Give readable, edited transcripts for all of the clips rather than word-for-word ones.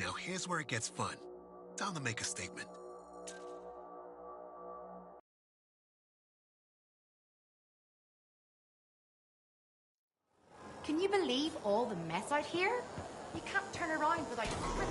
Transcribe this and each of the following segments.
Now here's where it gets fun. Time to make a statement. Can you believe all the mess out here? You can't turn around without tripping.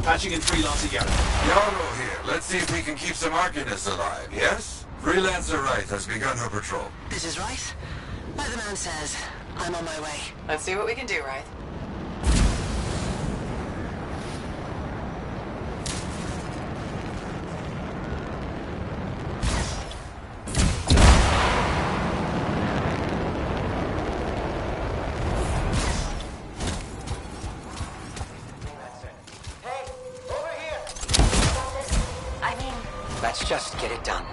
Patching in freelancer Garrett. Yarrow here. Let's see if we can keep some Arcanists alive, yes? Freelancer Wright has begun her patrol. This is Wright. Like the man says, I'm on my way. Let's see what we can do, Wright. Let's just get it done.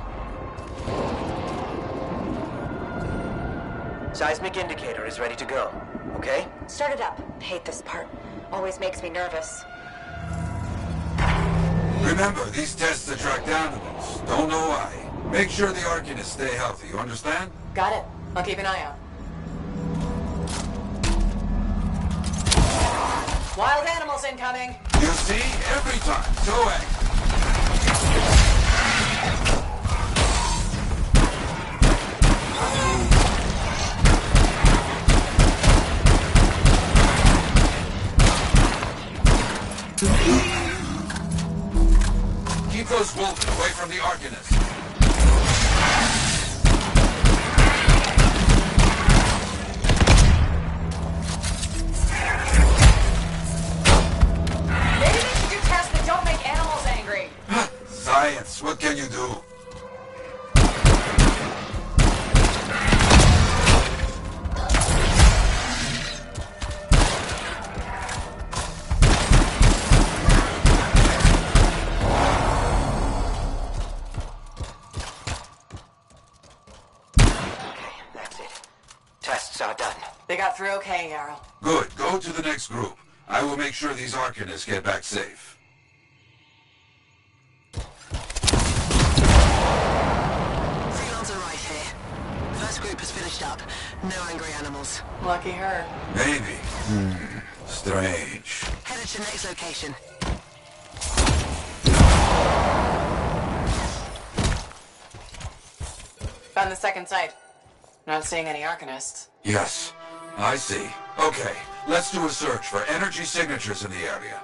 Seismic indicator is ready to go, okay? Start it up. Hate this part. Always makes me nervous. Remember, these tests attract animals. Don't know why. Make sure the Arcanists stay healthy, you understand? Got it. I'll keep an eye out. Wild animals incoming! You see? Every time. So angry. Keep those wolves away from the Arcanists. Maybe they should do tests that don't make animals angry. Science, what can you do? Are done. They got through okay, Yarrow. Good. Go to the next group. I will make sure these Arcanists get back safe. Freelancer Wright here. First group has finished up. No angry animals. Lucky her. Maybe. Strange. Headed to next location. Found the second site. Not seeing any Arcanists. Yes, I see. Okay, let's do a search for energy signatures in the area.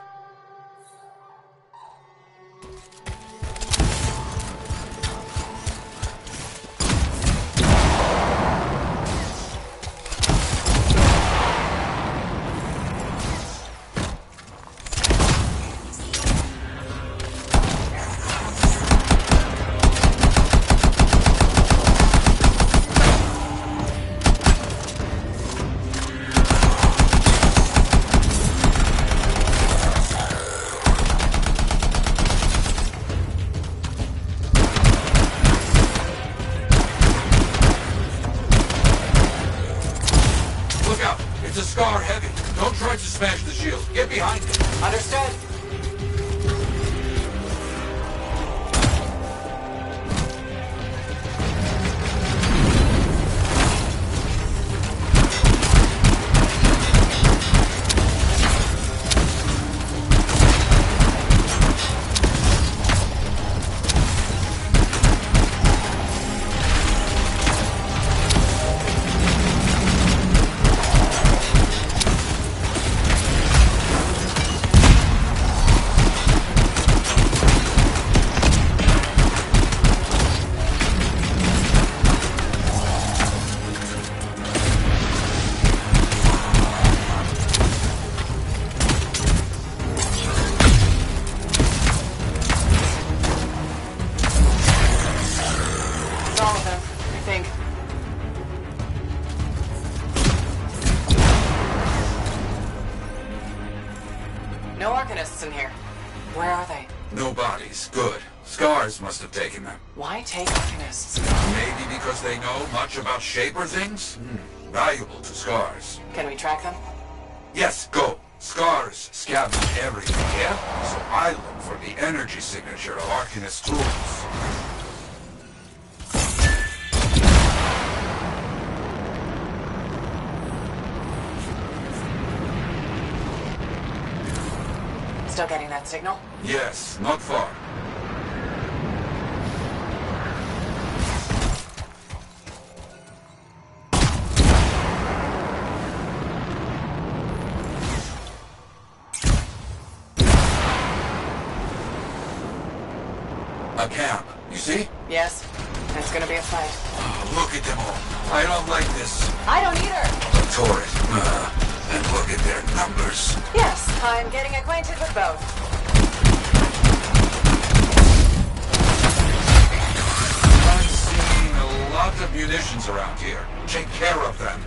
smash the shield. Get behind it. Understood. All of them, I think. No Arcanists in here. Where are they? No bodies. Good. Scars must have taken them. Why take Arcanists? Maybe because they know much about Shaper things? Valuable to Scars. Can we track them? Yes, go. Scars scavenge everything, yeah? So I look for the energy signature of Arcanist tools. Still getting that signal? Yes, not far. A camp, you see? Yes. It's gonna be a fight. Oh, look at them all. I don't like this. I don't either! A turret. And look at their numbers. Yes, I'm getting acquainted with both. I'm seeing a lot of munitions around here. Take care of them.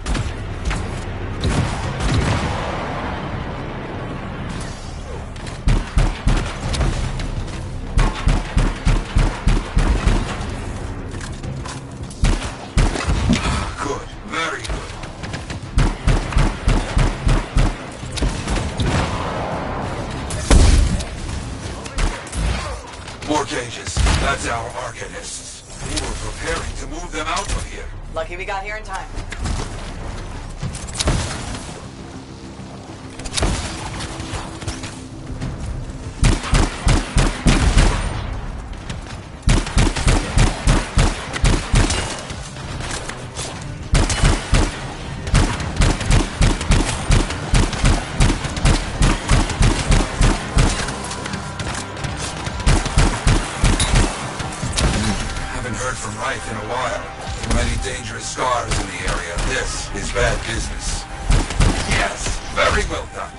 Good. Very good. More cages. That's our Arcanists. We were preparing to move them out of here. Lucky we got here in time. In a while. Too many dangerous Scars in the area. This is bad business. Yes, very well done.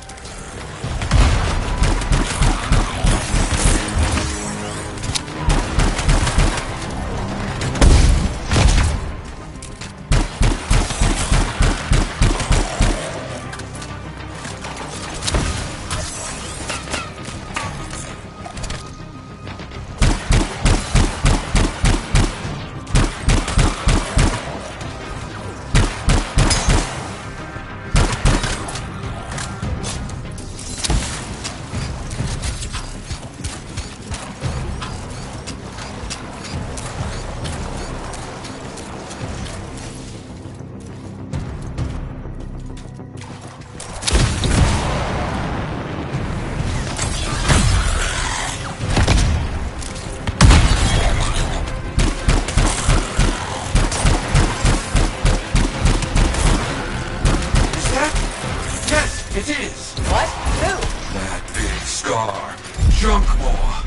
It is. What? Who? That big Scar. Junkmore.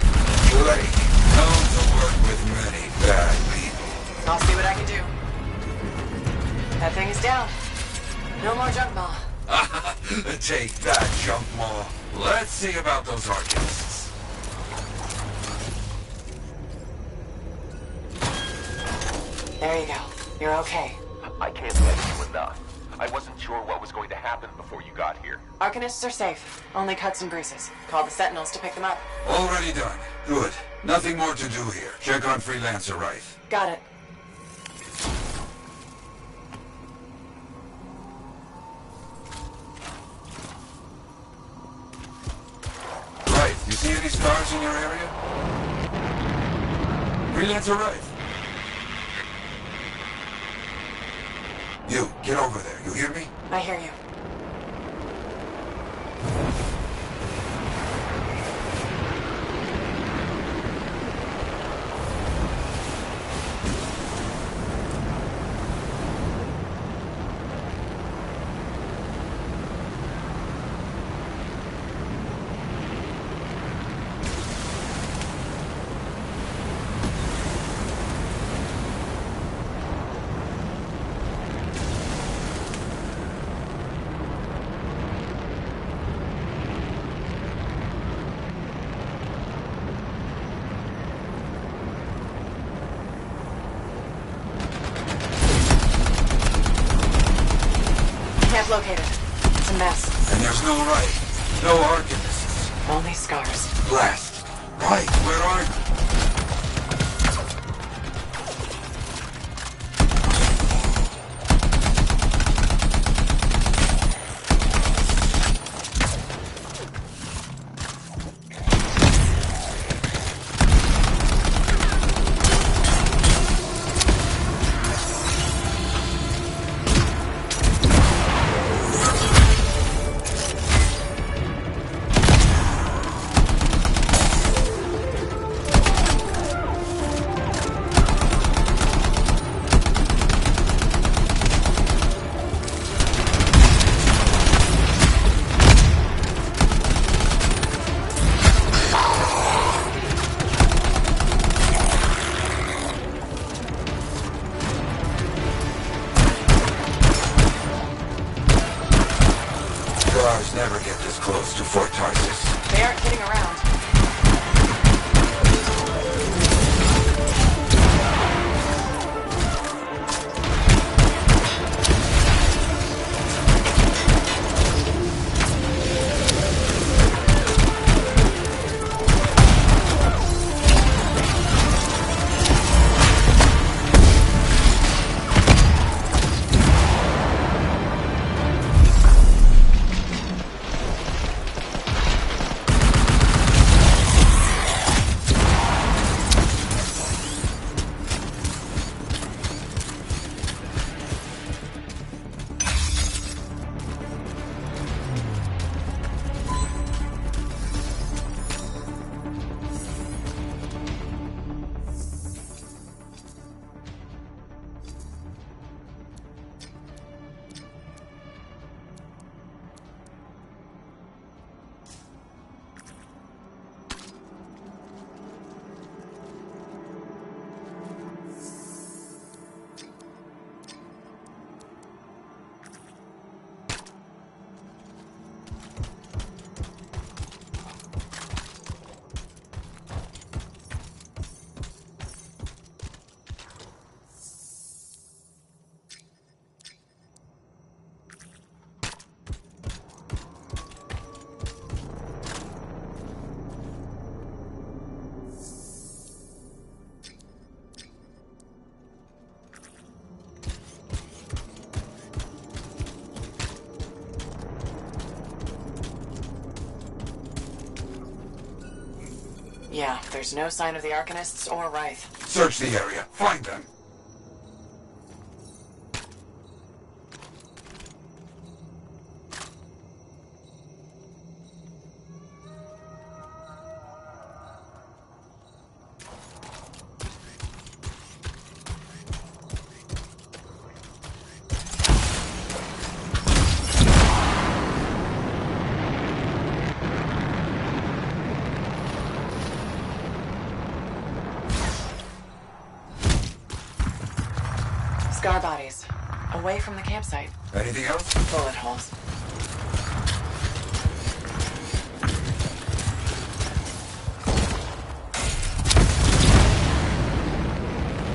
Blake. Known to work with many bad people. I'll see what I can do. That thing is down. No more junk maw. Take that, Junkmore. Let's see about those Arcanists. There you go. You're okay. I can't thank you enough. I wasn't sure what was going to happen before you got here. Arcanists are safe. Only cuts and bruises. Call the Sentinels to pick them up. Already done. Good. Nothing more to do here. Check on Freelancer Wright. Got it. scars in your area? Freelancer Wright. You, get over there. You hear me? I hear you. Located. It's a mess. And there's no Wright. No Arcanists. Only scars. Blast. Right, where are you? Scars never get this close to Fort Tarsis. They aren't kidding around. Yeah, there's no sign of the Arcanists or Wraith. Search the area. Find them. Scar bodies. Away from the campsite. Anything else? Bullet holes.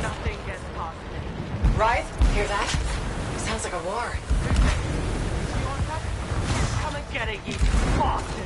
Nothing gets past me. Wraith, hear that? Sounds like a war. You want that? Come and get it, you bastards!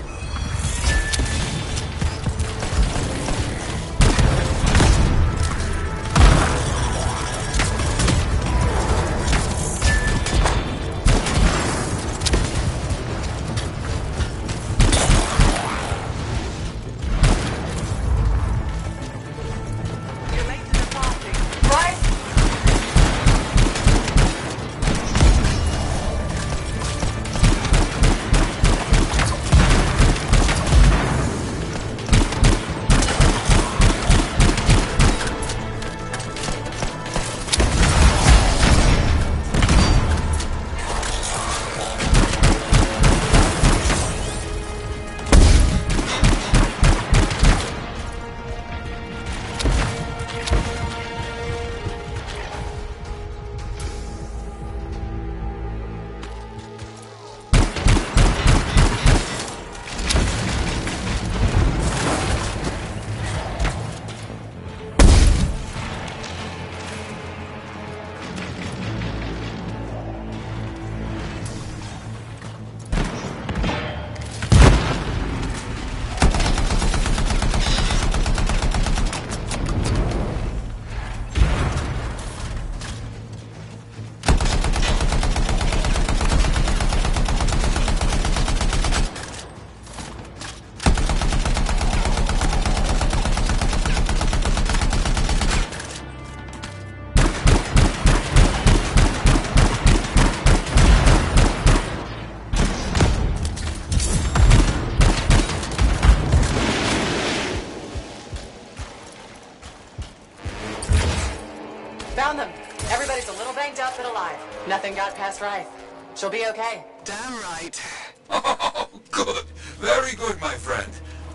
Found them. Everybody's a little banged up but alive. Nothing got past Rife. She'll be okay. Damn right. Oh, good. Very good, my friend.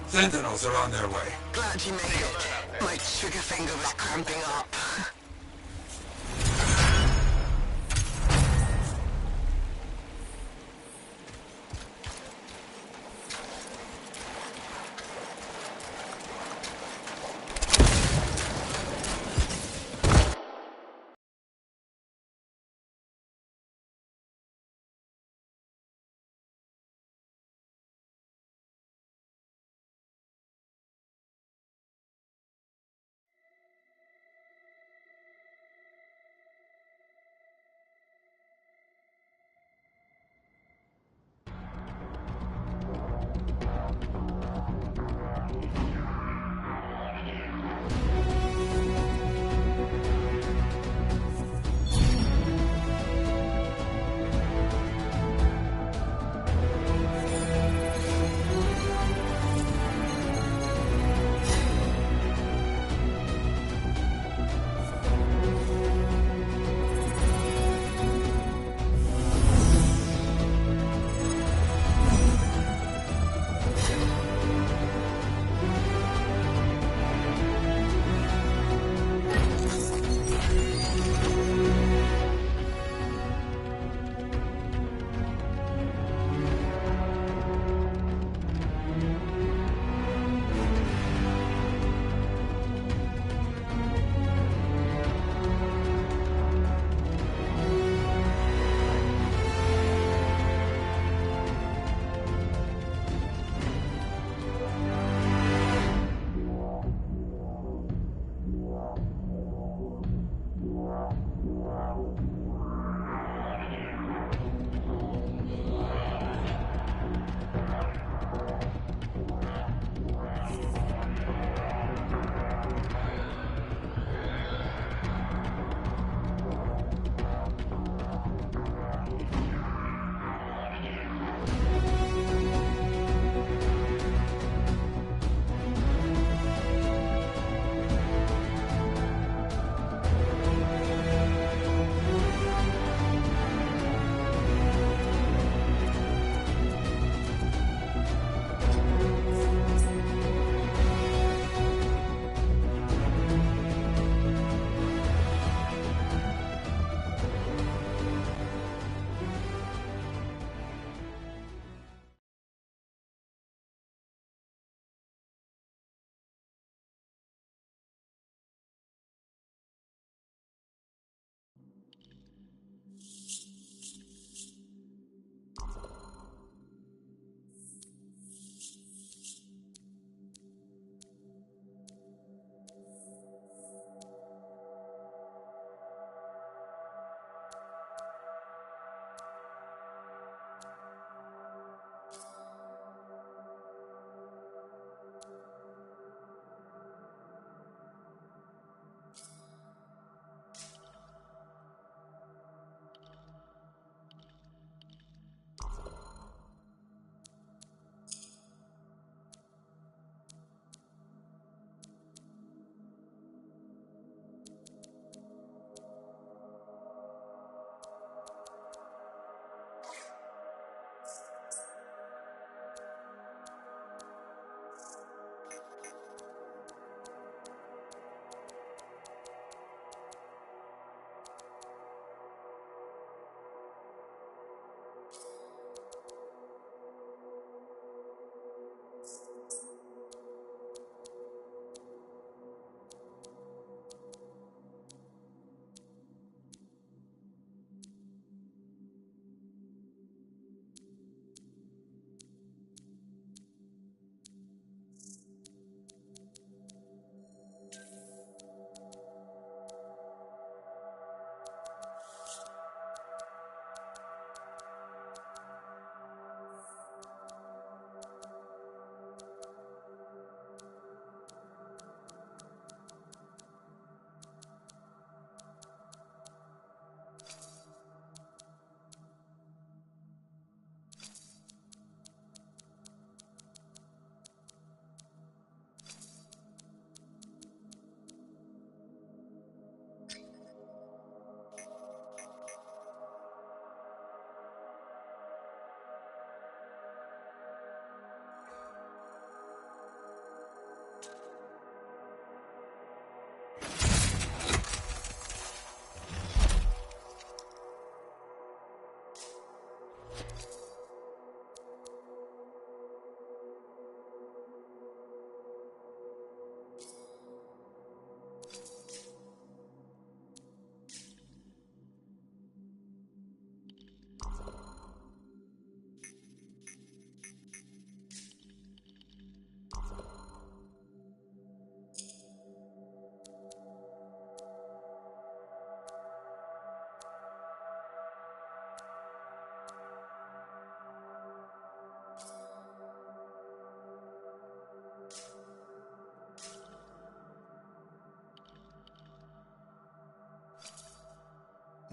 Sentinels are on their way. Glad you made it. My trigger finger was cramping up.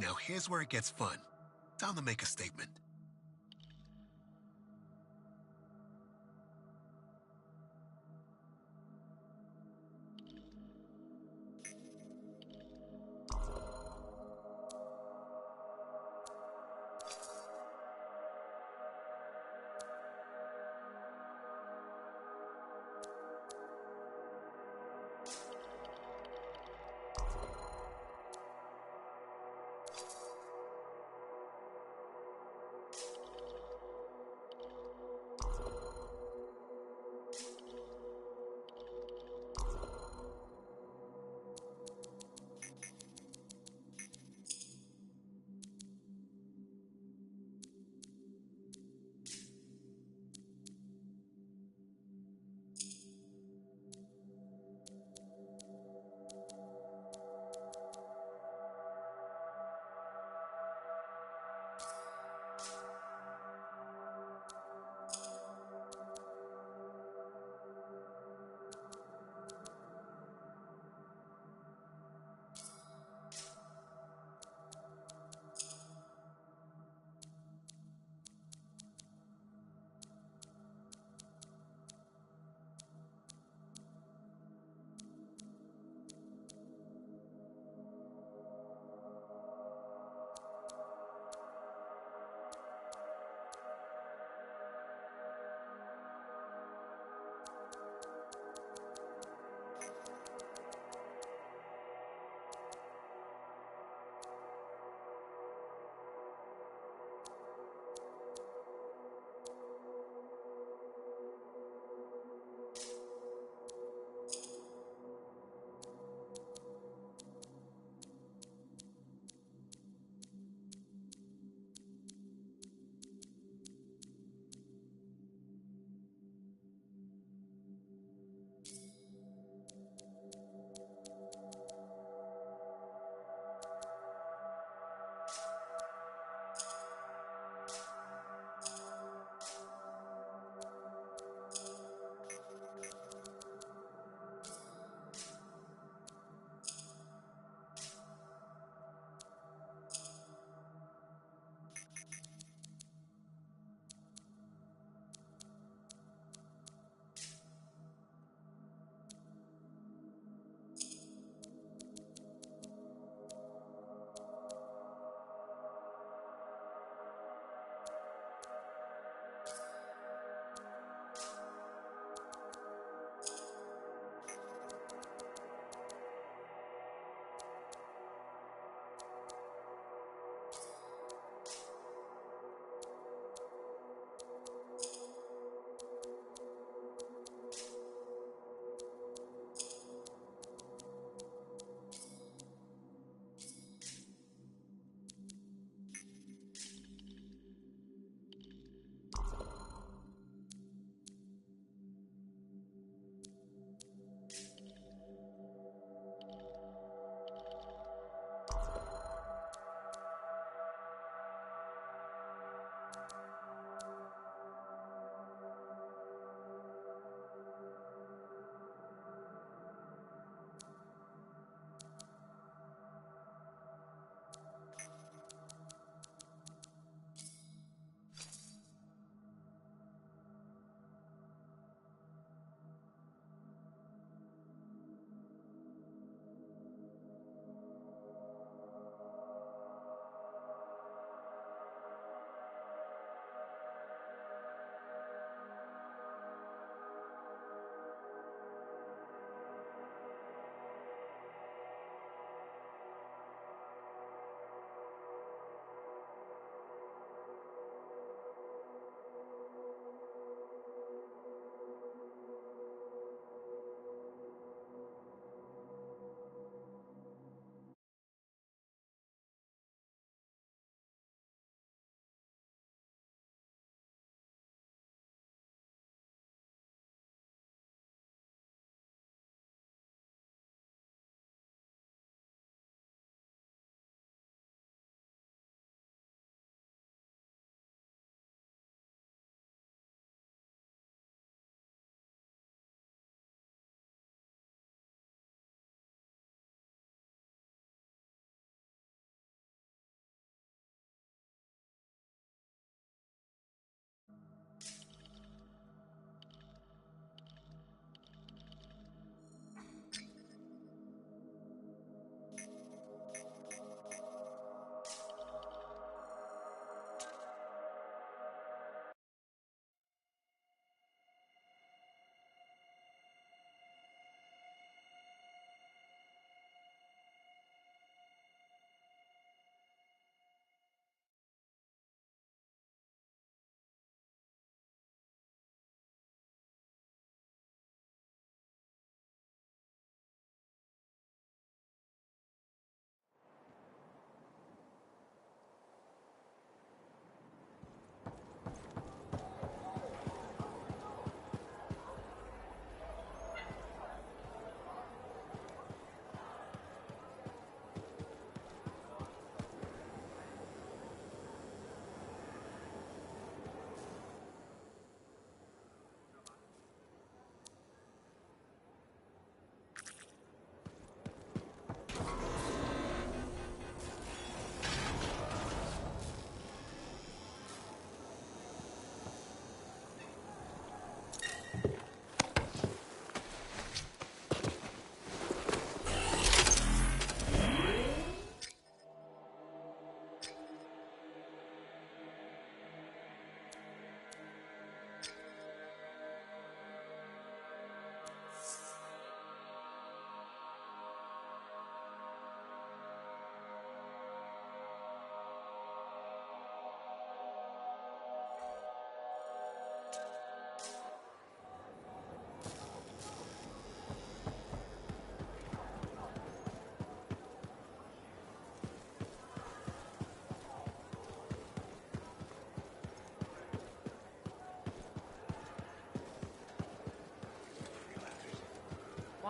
Now here's where it gets fun. Time to make a statement.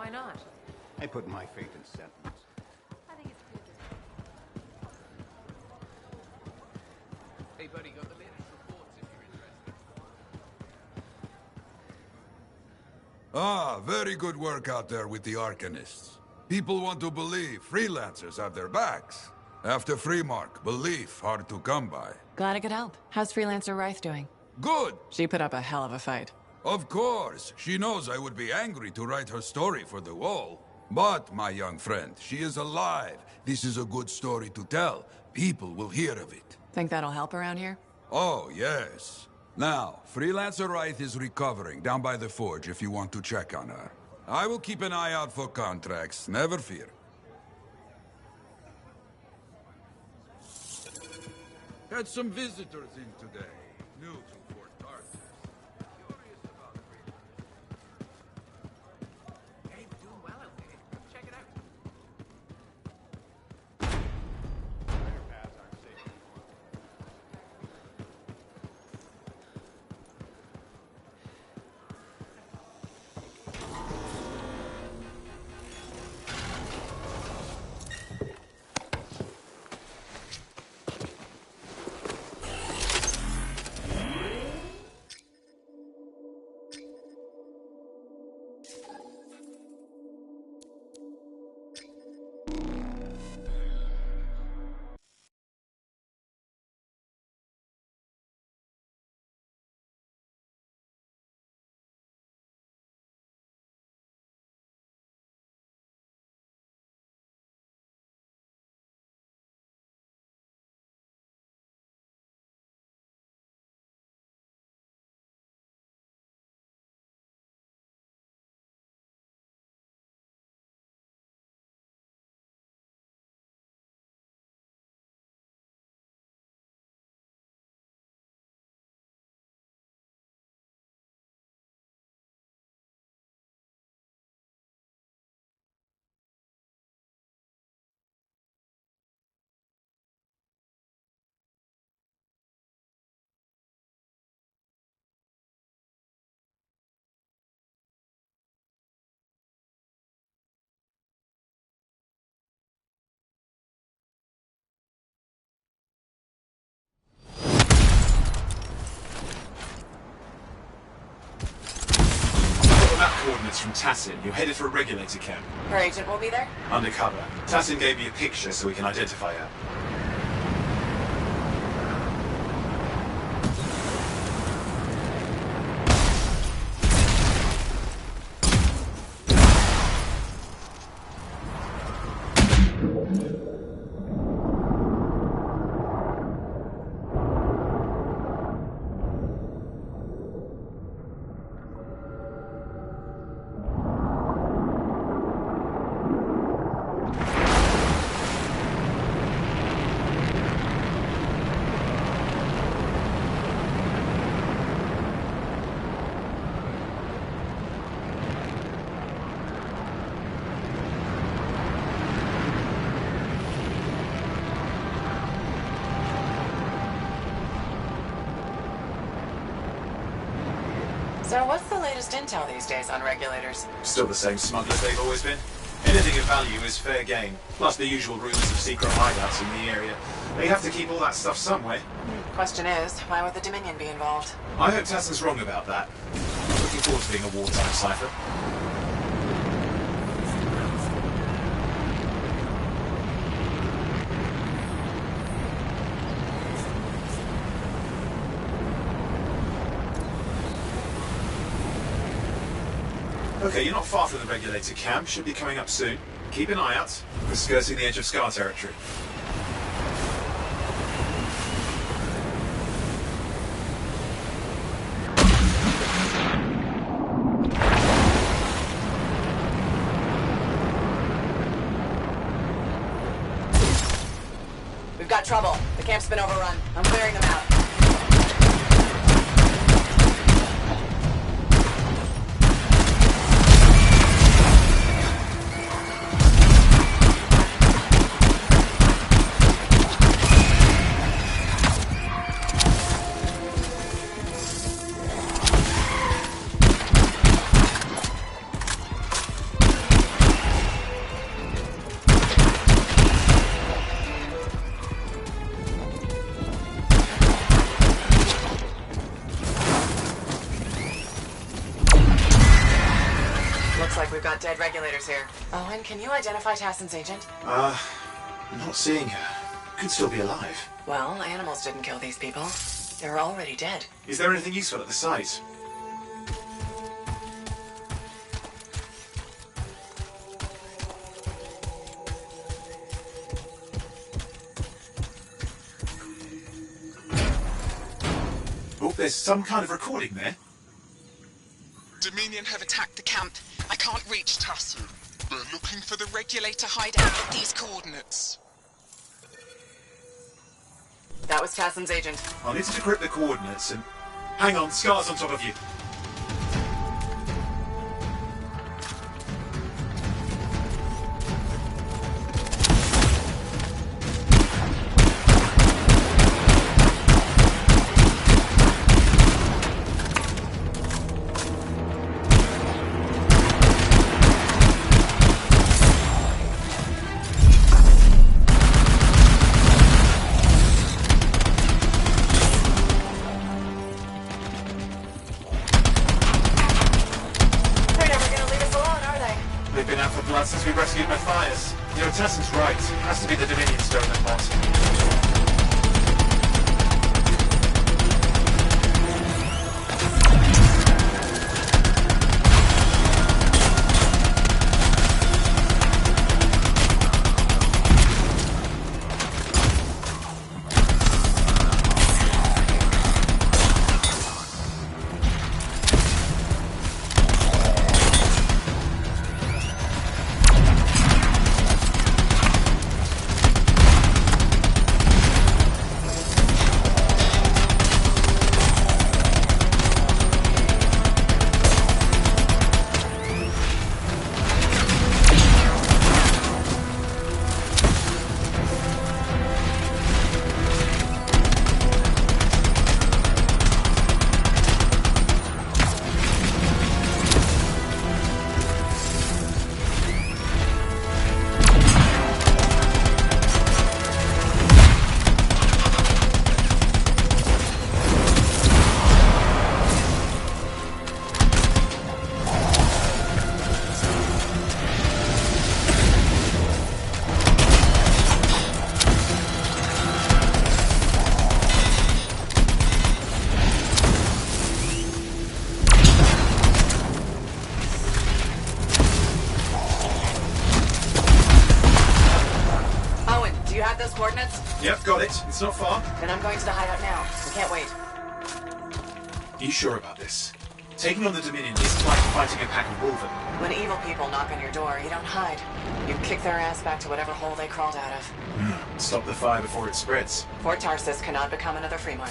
why not? I put my faith in sentinels. I think it's good. Hey, buddy, got the latest reports if you're interested. Ah, very good work out there with the Arcanists. People want to believe freelancers have their backs. After Freemark, belief hard to come by. Glad I could help. How's Freelancer Rife doing? Good! She put up a hell of a fight. Of course, she knows I would be angry to write her story for the wall. But, my young friend, she is alive. This is a good story to tell. People will hear of it. Think that'll help around here? Oh, yes. Now, Freelancer Wraith is recovering down by the forge if you want to check on her. I will keep an eye out for contracts, never fear. Had some visitors in today. New to Fort Tarsis. Curious about Hey, we're doing well out there. Check it out. Paths aren't safe anymore. Map coordinates from Tassin. You're headed for a regulator camp. Her agent will be there? Undercover. Tassin gave me a picture so we can identify her. So what's the latest intel these days on regulators? Still the same smugglers they've always been. Anything of value is fair game. Plus the usual rumors of secret hideouts in the area. They have to keep all that stuff somewhere. Question is, why would the Dominion be involved? I hope Tassin's wrong about that. Looking forward to being a wartime cipher. Okay, you're not far from the regulator camp. Should be coming up soon. Keep an eye out. We're skirting the edge of Scar territory. We've got trouble. The camp's been overrun. I'm clearing them out. got dead regulators here. Owen, can you identify Tassin's agent? I'm not seeing her. Could still be alive. Well, animals didn't kill these people. They're already dead. Is there anything useful at the site? Oh, there's some kind of recording there. Dominion have attacked the camp. I can't reach Tassin. They're looking for the regulator hideout at these coordinates. That was Tassin's agent. I'll need to decrypt the coordinates and... Hang on, Scar's on top of you. Since we rescued Matthias. You know, Tassin's right. Has to be the Dominion stone that plot. Coordinates? Yep, got it. It's not far. Then I'm going to the hideout now. We can't wait. Are you sure about this? Taking on the Dominion isn't like fighting a pack of wolven. When evil people knock on your door, you don't hide. You kick their ass back to whatever hole they crawled out of. Stop the fire before it spreads. Fort Tarsus cannot become another free mark.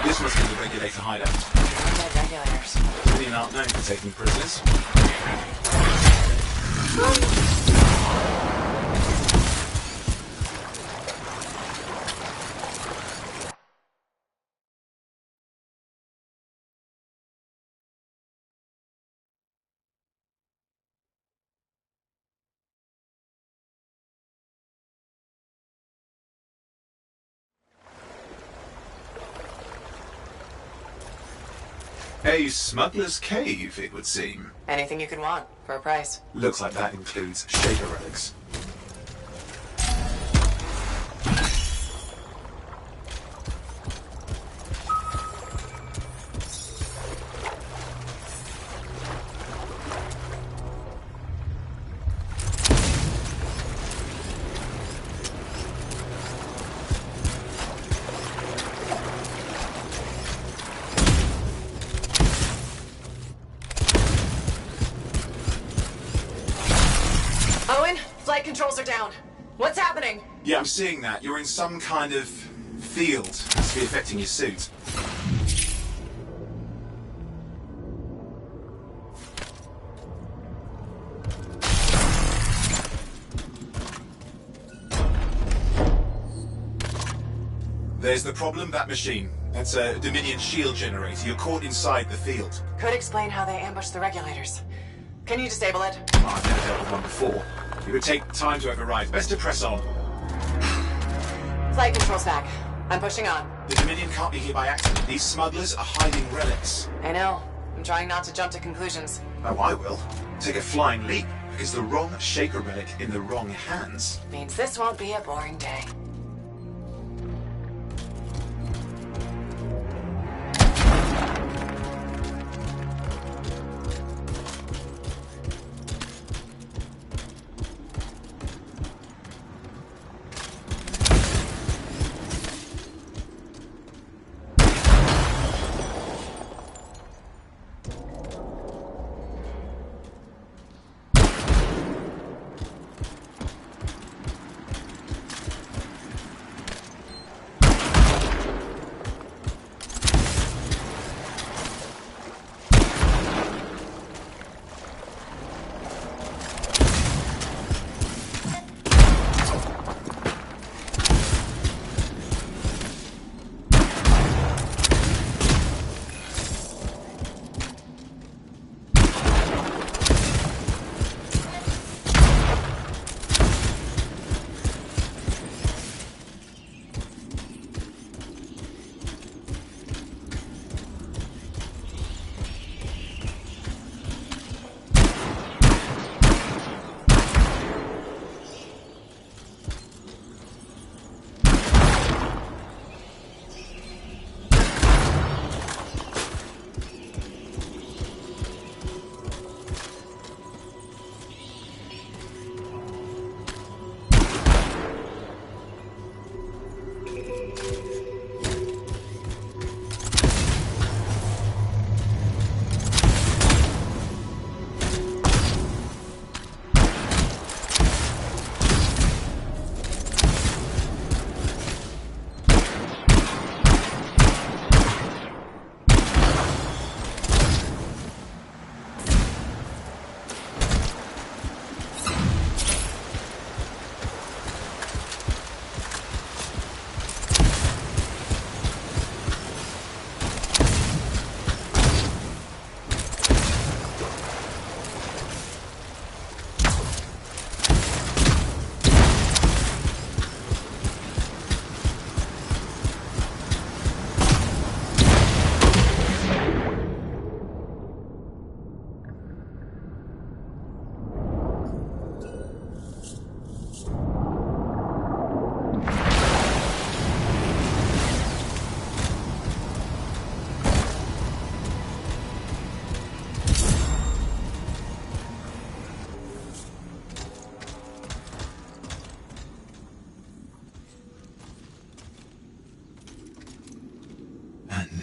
This must be the regulator hideout. Dead regulators. Dominion aren't known for taking prisoners. A smuggler's cave, it would seem. Anything you could want, for a price. Looks like that includes Shaper relics. Flight controls are down. What's happening? Yeah, I'm seeing that. You're in some kind of field. Must be affecting your suit. There's the problem, that machine. That's a Dominion shield generator. You're caught inside the field. Could explain how they ambushed the regulators. Can you disable it? Oh, I've never dealt with one before. It would take time to override. Best to press on. Flight control's back. I'm pushing on. The Dominion can't be here by accident. These smugglers are hiding relics. I know. I'm trying not to jump to conclusions. Oh, I will. Take a flying leap, because the wrong Shaker relic in the wrong hands Means this won't be a boring day.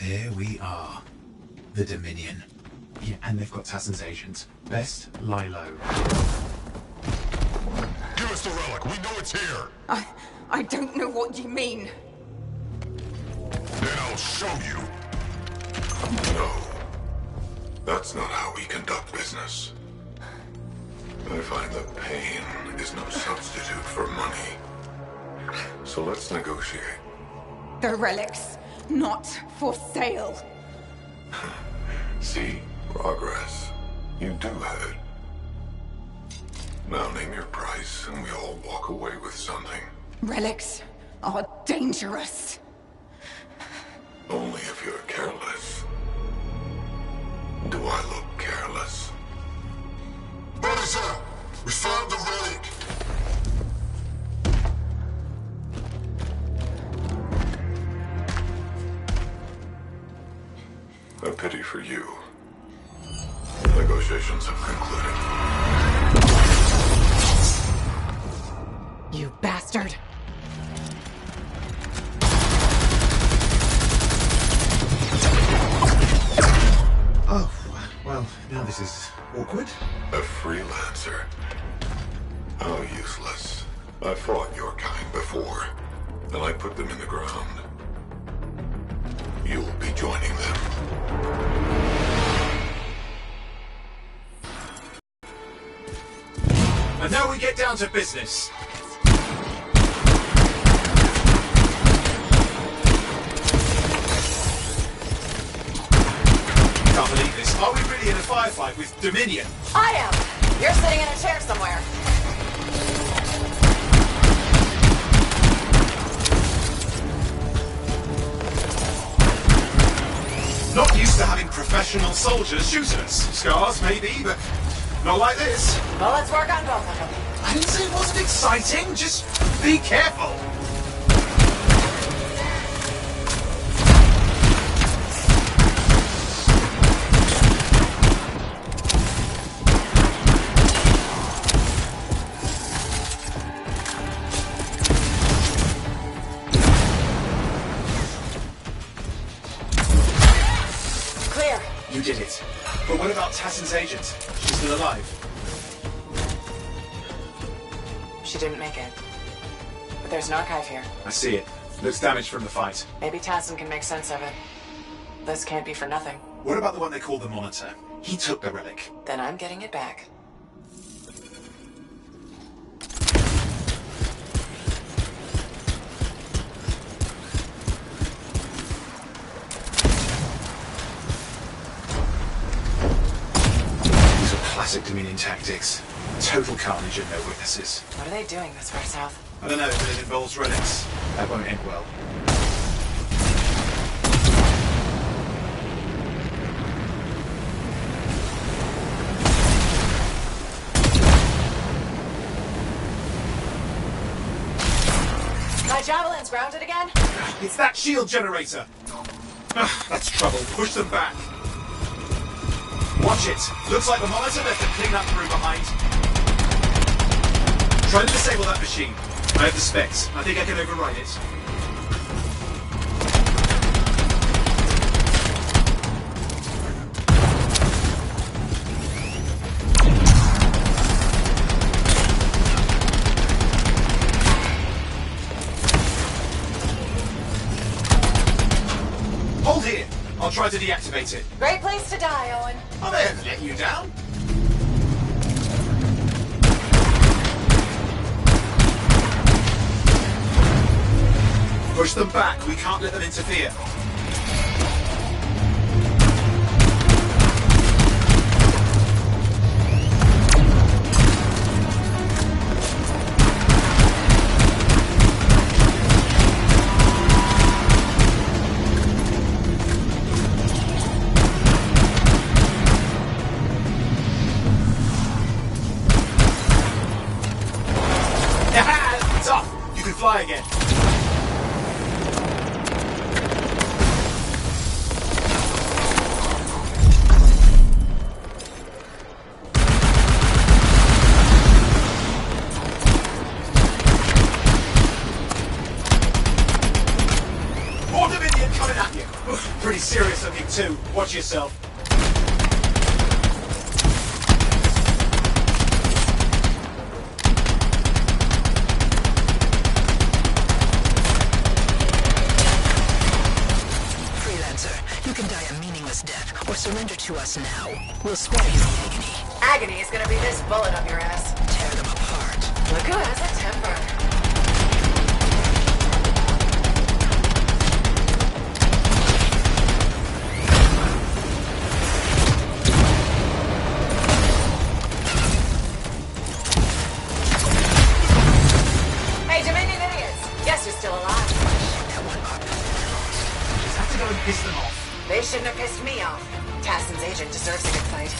There we are. The Dominion. Yeah, and they've got Tassin's agents. Best lie low. Give us the relic. We know it's here. I don't know what you mean. Then I'll show you. No. That's not how we conduct business. I find that pain is no substitute for money. So let's negotiate. The relics, not for sale. See? Progress. You do have it. Now name your price, and we all walk away with something. Relics are dangerous. Only if you're careless. Do I look careless? Buzzer! We found the relic! A pity for you. Negotiations have concluded. You bastard! Oh, well, now this is awkward. A freelancer? How useless. I fought your kind before, and I put them in the ground. You'll be joining them. And now we get down to business. Can't believe this. Are we really in a firefight with Dominion? I am! You're sitting in a chair somewhere. professional soldiers shoot us. Scars, maybe, but not like this. Well, let's work on both of them. I didn't say it wasn't exciting, just be careful. Clear. You did it. But what about Tassin's agent? She's still alive. She didn't make it. But there's an archive here. I see it. Looks damaged from the fight. Maybe Tassin can make sense of it. This can't be for nothing. What about the one they call the Monitor? He took the relic. Then I'm getting it back. These are classic Dominion tactics. Total carnage and no witnesses. What are they doing this far south? I don't know, but it involves relics. That won't end well. My javelin's grounded again? It's that shield generator! That's trouble. Push them back. Watch it. Looks like the Monitor left a clean-up crew behind. Try to disable that machine. I have the specs. I think I can override it. Hold here. I'll try to deactivate it. Great place to die, Owen. I may have let you down. Push them back. We can't let them interfere. It's off. You can fly again. More Dominion coming at you. Pretty serious looking too. Watch yourself. You can die a meaningless death, or surrender to us now. We'll spare you the agony. Agony is gonna be this bullet up your ass. Tear them apart. Look who has a temper. Hey, Dominion idiots! Guess you're still alive. That one up. Just have to go and piss them off. They shouldn't have pissed me off. Tassin's agent deserves a good fight.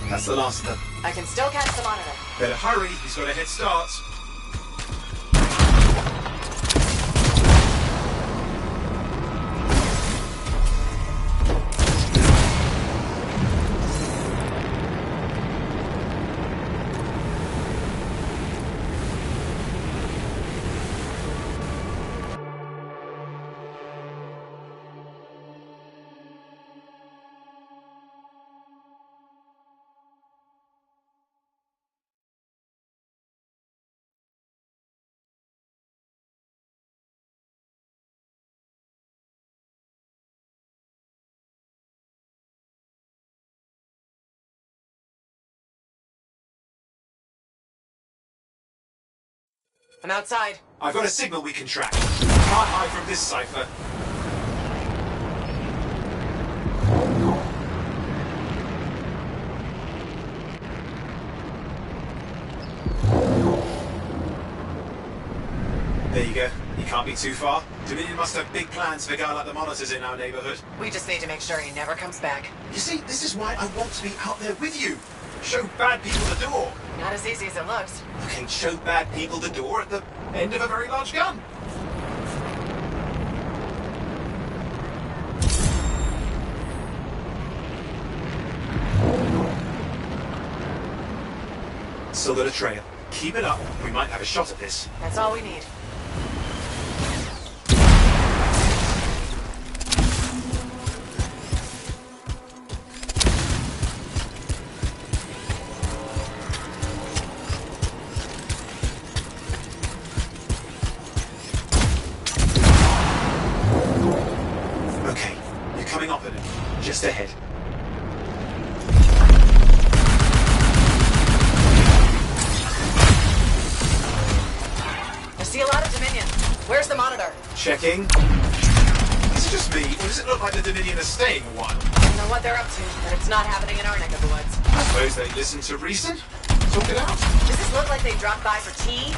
That's the last of them. I can still catch the Monitor. Better hurry. He's got a head start. I'm outside. I've got a signal we can track. Can't hide from this cipher. There you go. You can't be too far. Dominion must have big plans for a guy like the monitors in our neighborhood. We just need to make sure he never comes back. You see, this is why I want to be out there with you. Show bad people the door. Not as easy as it looks. Okay, show bad people the door at the end of a very large gun. Still got a trail. Keep it up. We might have a shot at this. That's all we need. Okay, you're coming up at it. Just ahead. I see a lot of Dominion. Where's the monitor? Checking. Is it just me, or does it look like the Dominion are staying a while? I don't know what they're up to, but it's not happening in our neck of the woods. I suppose they listen to reason. Talk it out. Does this look like they dropped by for tea?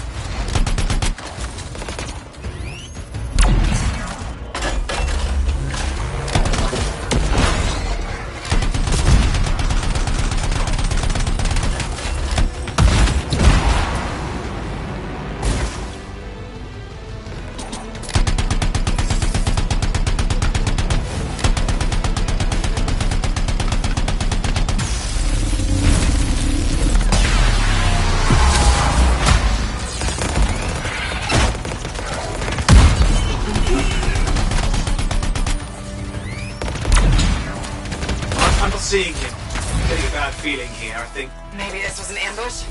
I'm not seeing him. I'm getting a bad feeling here, I think. Maybe this was an ambush?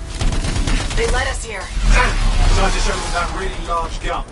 They led us here. Time to show them that really large gun.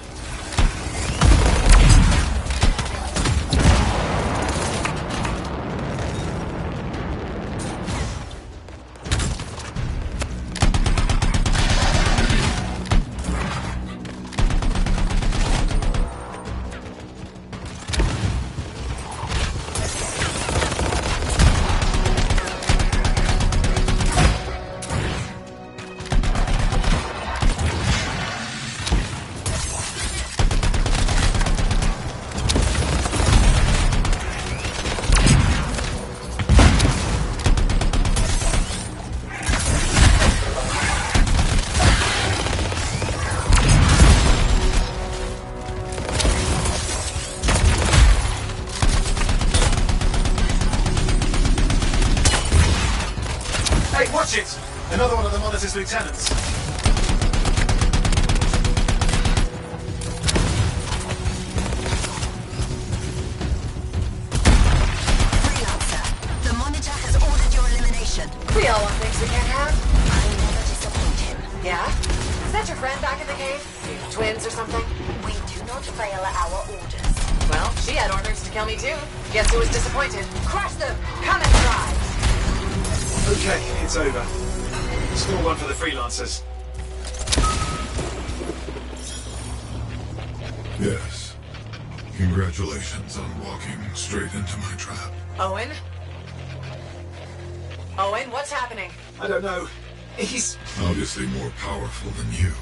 Hey, watch it! Another one of the monitor's lieutenants. Freelancer, the monitor has ordered your elimination. We all want things we can't have. I never disappoint him. Yeah? Is that your friend back in the cave? You twins or something? We do not fail at our orders. Well, she had orders to kill me too. Guess who was disappointed? Crush them! Come and try! Okay, it's over. Score one for the freelancers. Yes. Congratulations on walking straight into my trap. Owen? Owen, what's happening? I don't know. He's... Obviously more powerful than you.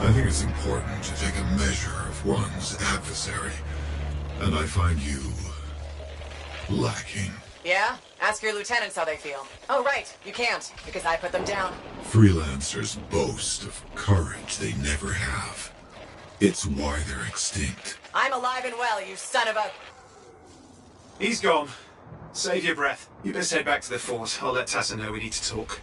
I think it's important to take a measure of one's adversary. And I find you... lacking. Yeah? Ask your lieutenants how they feel. Oh, right. You can't, because I put them down. Freelancers boast of courage they never have. It's why they're extinct. I'm alive and well, you son of a... He's gone. Save your breath. You best head back to the fort. I'll let Tassa know we need to talk.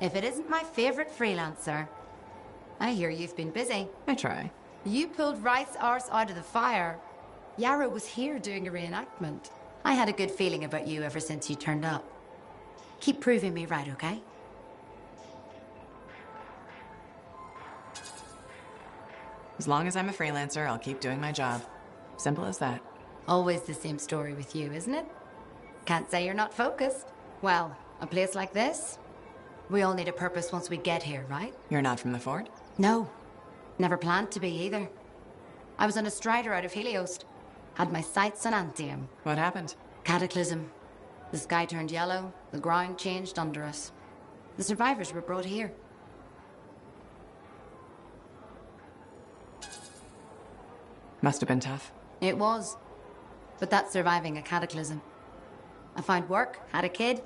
If it isn't my favorite freelancer. I hear you've been busy. I try. You pulled Wright's arse out of the fire. Yarrow was here doing a reenactment. I had a good feeling about you ever since you turned up. Keep proving me right, okay? As long as I'm a freelancer, I'll keep doing my job. Simple as that. Always the same story with you, isn't it? Can't say you're not focused. Well, a place like this, we all need a purpose once we get here, right? You're not from the fort? No. Never planned to be either. I was on a strider out of Helios. Had my sights on Anthem. What happened? Cataclysm. The sky turned yellow, the ground changed under us. The survivors were brought here. Must have been tough. It was. But that's surviving a cataclysm. I found work, had a kid,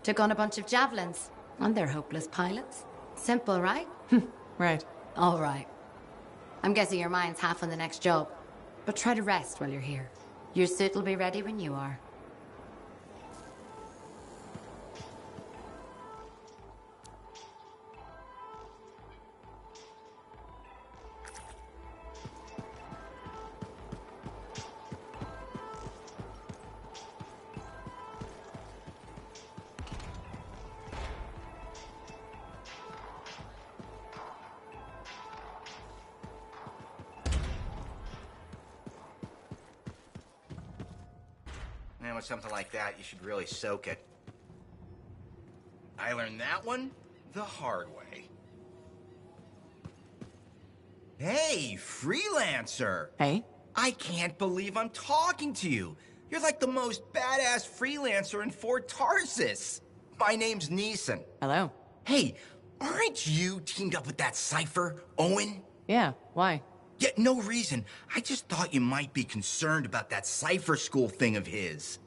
took on a bunch of javelins, and they're hopeless pilots. Simple, right? Right. All right. I'm guessing your mind's half on the next job. But try to rest while you're here. Your suit will be ready when you are. And with something like that, you should really soak it. I learned that one the hard way. Hey, freelancer! Hey? I can't believe I'm talking to you. You're like the most badass freelancer in Fort Tarsus. My name's Neeson. Hello. Hey, aren't you teamed up with that Cypher, Owen? Yeah, why? Yeah, no reason. I just thought you might be concerned about that Cypher school thing of his.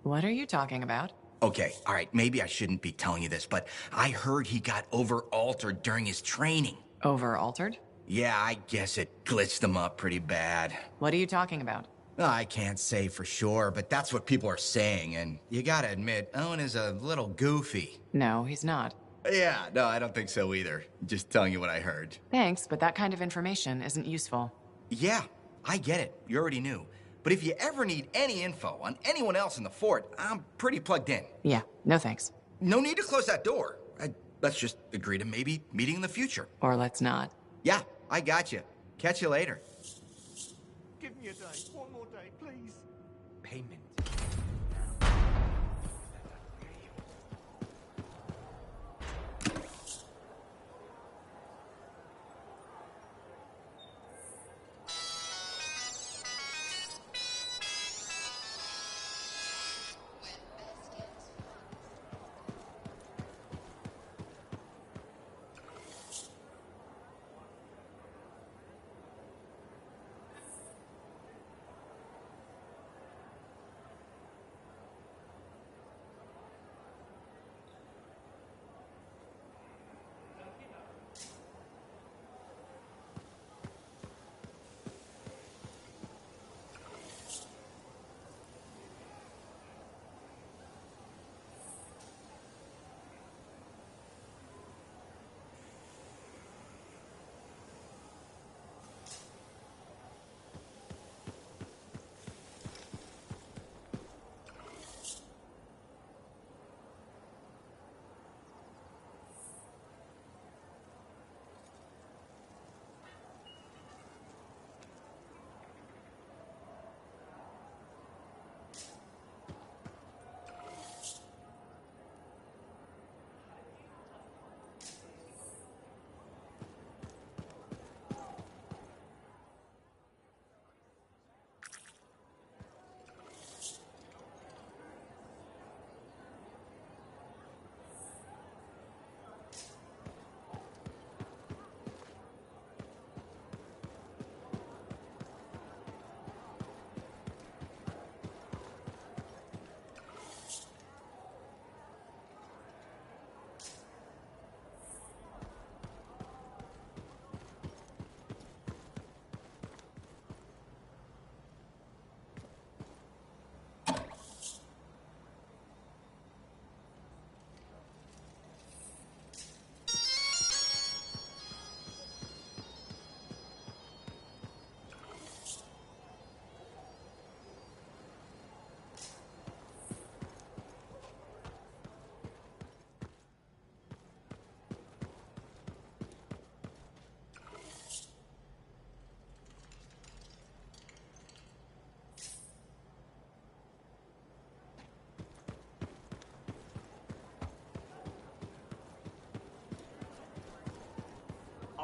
What are you talking about? Okay, all right, maybe I shouldn't be telling you this, but I heard he got over-altered during his training. Over-altered? Yeah, I guess it glitched him up pretty bad. What are you talking about? I can't say for sure, but that's what people are saying, and you gotta admit, Owen is a little goofy. No, he's not. Yeah, no, I don't think so either. Just telling you what I heard. Thanks, but that kind of information isn't useful. Yeah, I get it. You already knew. But if you ever need any info on anyone else in the fort, I'm pretty plugged in. Yeah, no thanks. No need to close that door. Let's just agree to maybe meeting in the future. Or let's not. Yeah, I got you. Catch you later. Give me a day. One more day, please. Payment.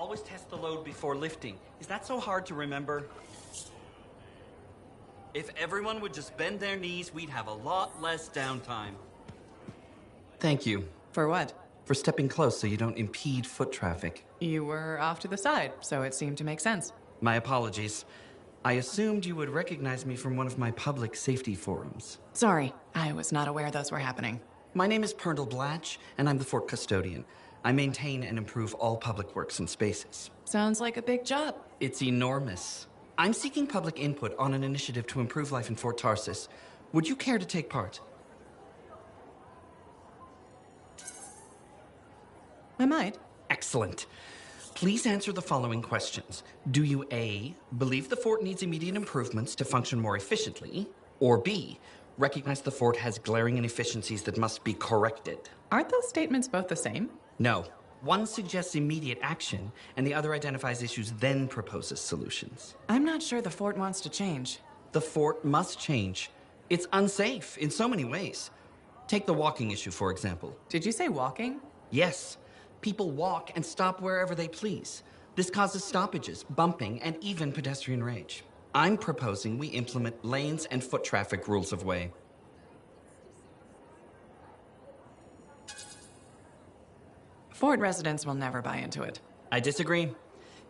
always test the load before lifting. Is that so hard to remember? If everyone would just bend their knees, we'd have a lot less downtime. Thank you. For what? For stepping close so you don't impede foot traffic. You were off to the side, so it seemed to make sense. My apologies. I assumed you would recognize me from one of my public safety forums. Sorry, I was not aware those were happening. My name is Pernell Blatch, and I'm the fort custodian. I maintain and improve all public works and spaces. Sounds like a big job. It's enormous. I'm seeking public input on an initiative to improve life in Fort Tarsis. Would you care to take part? I might. Excellent. Please answer the following questions. Do you A, believe the fort needs immediate improvements to function more efficiently? Or B, recognize the fort has glaring inefficiencies that must be corrected? Aren't those statements both the same? No. One suggests immediate action, and the other identifies issues, then proposes solutions. I'm not sure the fort wants to change. The fort must change. It's unsafe in so many ways. Take the walking issue, for example. Did you say walking? Yes. People walk and stop wherever they please. This causes stoppages, bumping, and even pedestrian rage. I'm proposing we implement lanes and foot traffic rules of way. Fort residents will never buy into it. I disagree.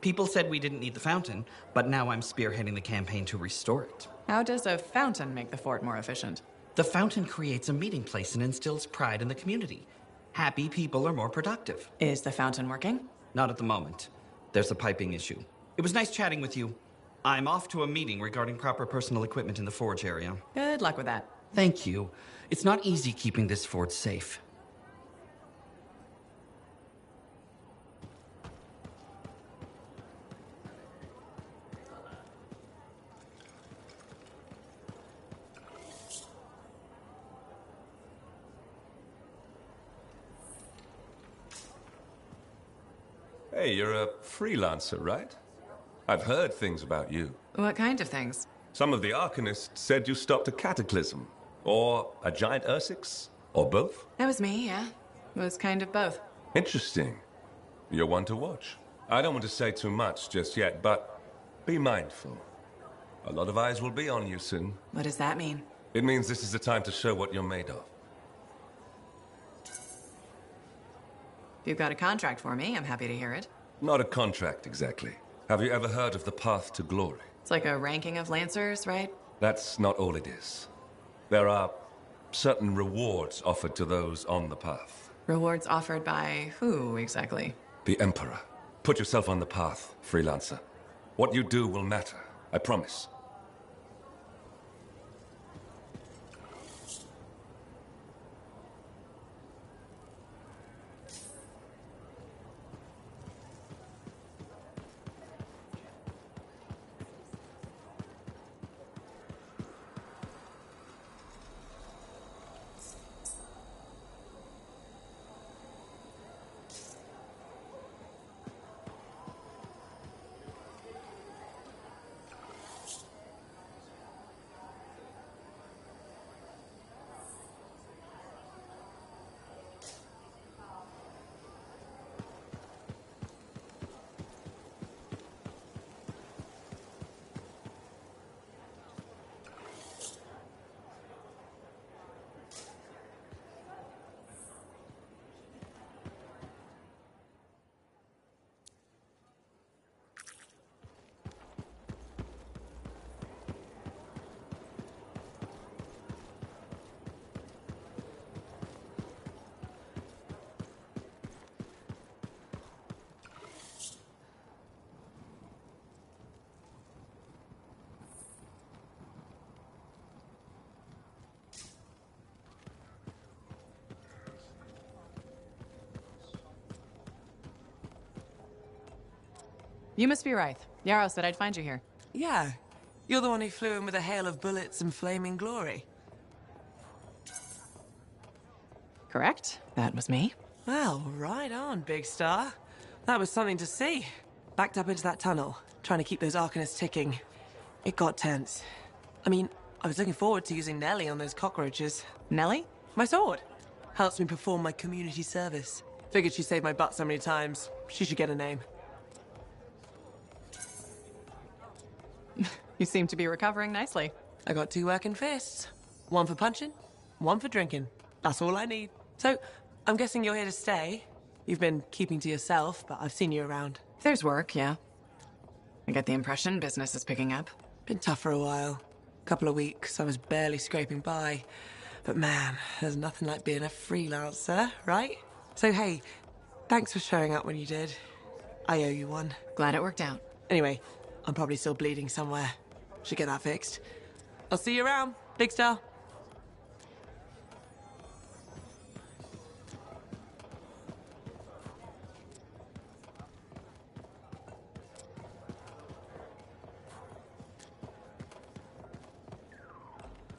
People said we didn't need the fountain, but now I'm spearheading the campaign to restore it. How does a fountain make the fort more efficient? The fountain creates a meeting place and instills pride in the community. Happy people are more productive. Is the fountain working? Not at the moment. There's a piping issue. It was nice chatting with you. I'm off to a meeting regarding proper personal equipment in the forge area. Good luck with that. Thank you. It's not easy keeping this fort safe. Hey, you're a freelancer, right? I've heard things about you. What kind of things? Some of the Arcanists said you stopped a cataclysm. Or a giant Ursix. Or both. That was me, yeah. It was kind of both. Interesting. You're one to watch. I don't want to say too much just yet, but be mindful. A lot of eyes will be on you soon. What does that mean? It means this is the time to show what you're made of. If you've got a contract for me, I'm happy to hear it. Not a contract, exactly. Have you ever heard of the Path to Glory? It's like a ranking of Lancers, right? That's not all it is. There are certain rewards offered to those on the path. Rewards offered by who, exactly? The Emperor. Put yourself on the path, freelancer. What you do will matter, I promise. You must be Rythe. Yarrow said I'd find you here. Yeah. You're the one who flew in with a hail of bullets and flaming glory. Correct. That was me. Well, right on, big star. That was something to see. Backed up into that tunnel, trying to keep those Arcanists ticking. It got tense. I mean, I was looking forward to using Nellie on those cockroaches. Nellie? My sword. Helps me perform my community service. Figured she saved my butt so many times. She should get a name. You seem to be recovering nicely. I got 2 working fists. 1 for punching, 1 for drinking. That's all I need. So, I'm guessing you're here to stay. You've been keeping to yourself, but I've seen you around. There's work, yeah. I get the impression business is picking up. Been tough for a while. Couple of weeks, I was barely scraping by. But man, there's nothing like being a freelancer, right? So hey, thanks for showing up when you did. I owe you one. Glad it worked out. Anyway, I'm probably still bleeding somewhere. Should get that fixed. I'll see you around, Big Star.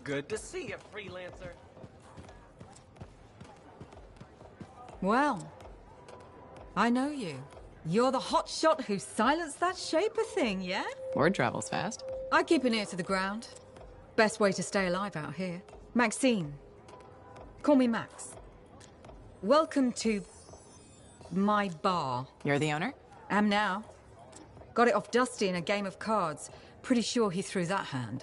Good to see you, freelancer. Well, I know you. You're the hotshot who silenced that Shaper thing, yeah? Word travels fast. I keep an ear to the ground. Best way to stay alive out here. Maxine. Call me Max. Welcome to my bar. You're the owner? Am now. Got it off Dusty in a game of cards. Pretty sure he threw that hand.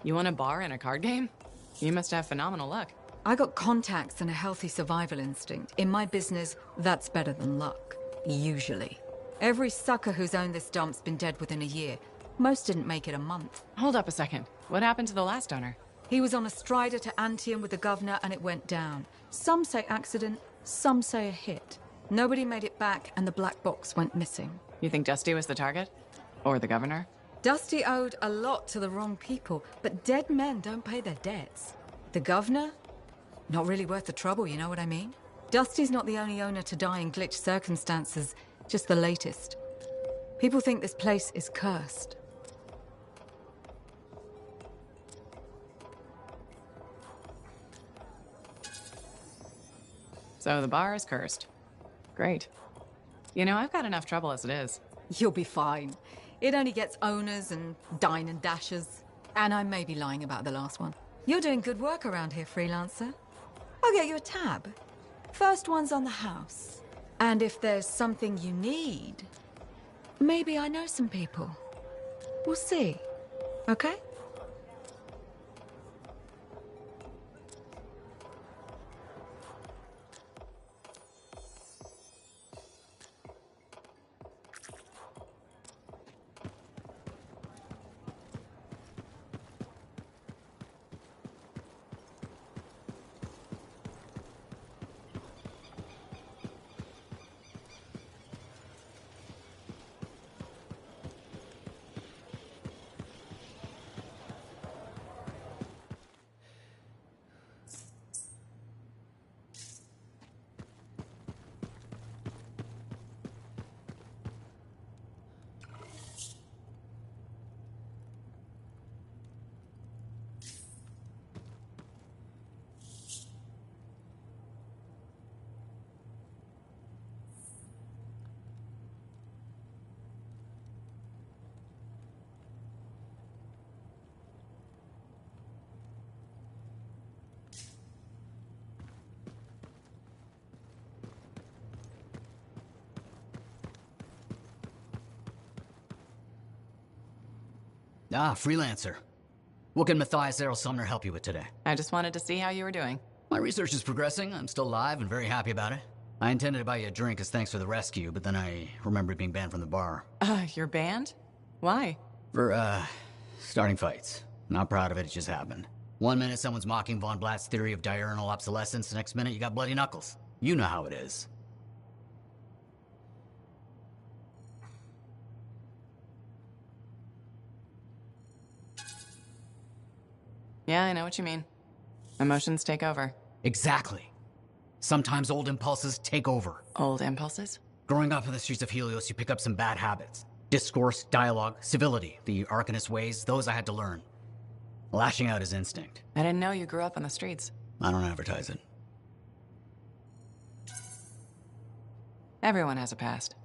You want a bar and a card game? You must have phenomenal luck. I got contacts and a healthy survival instinct. In my business, that's better than luck. Usually. Every sucker who's owned this dump's been dead within a year. Most didn't make it a month. Hold up a second. What happened to the last owner? He was on a strider to Anthem with the governor and it went down. Some say accident, some say a hit. Nobody made it back and the black box went missing. You think Dusty was the target? Or the governor? Dusty owed a lot to the wrong people, but dead men don't pay their debts. The governor? Not really worth the trouble, you know what I mean? Dusty's not the only owner to die in glitch circumstances, just the latest. People think this place is cursed. So the bar is cursed. Great. You know, I've got enough trouble as it is. You'll be fine. It only gets owners and dine and dashers. And I may be lying about the last one. You're doing good work around here, freelancer. I'll get you a tab. First one's on the house. And if there's something you need, maybe I know some people. We'll see. Okay? Ah, freelancer. What can Matthias Errol Sumner help you with today? I just wanted to see how you were doing. My research is progressing. I'm still alive and very happy about it. I intended to buy you a drink as thanks for the rescue, but then I remembered being banned from the bar. You're banned? Why? For, starting fights. Not proud of it, it just happened. 1 minute someone's mocking Von Blatt's theory of diurnal obsolescence, the next minute you got bloody knuckles. You know how it is. Yeah, I know what you mean. Emotions take over. Exactly. Sometimes old impulses take over. Old impulses? Growing up in the streets of Helios, you pick up some bad habits. Discourse, dialogue, civility, the Arcanist ways, those I had to learn. Lashing out is instinct. I didn't know you grew up on the streets. I don't advertise it. Everyone has a past.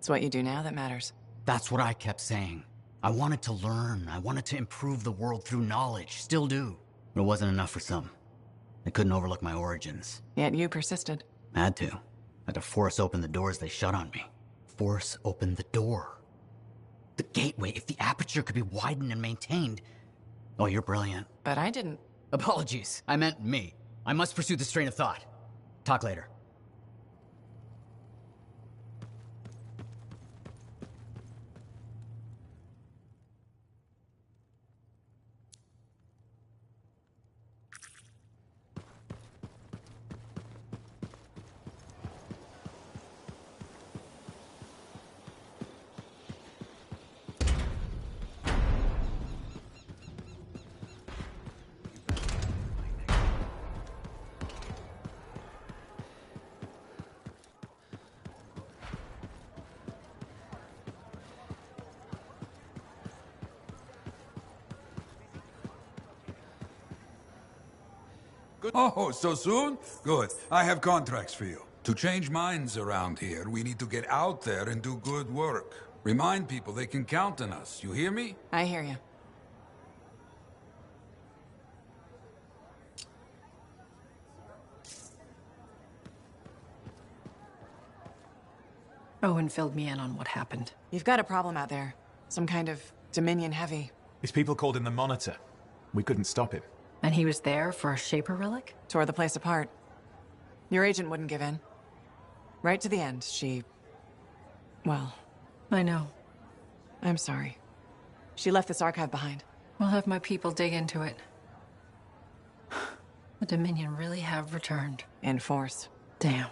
It's what you do now that matters. That's what I kept saying. I wanted to learn. I wanted to improve the world through knowledge. Still do. But it wasn't enough for some. They couldn't overlook my origins. Yet you persisted. Had to. Had to force open the doors they shut on me. Force open the door. The gateway, if the aperture could be widened and maintained. Oh, you're brilliant. But I didn't. Apologies. I meant me. I must pursue this train of thought. Talk later. Oh, so soon? Good. I have contracts for you. To change minds around here, we need to get out there and do good work. Remind people they can count on us. You hear me? I hear you. Owen filled me in on what happened. You've got a problem out there. Some kind of Dominion heavy. His people called him the Monitor. We couldn't stop him. And he was there for a Shaper relic? Tore the place apart. Your agent wouldn't give in. Right to the end, she... Well... I know. I'm sorry. She left this archive behind. We'll have my people dig into it. The Dominion really have returned. In force. Damn.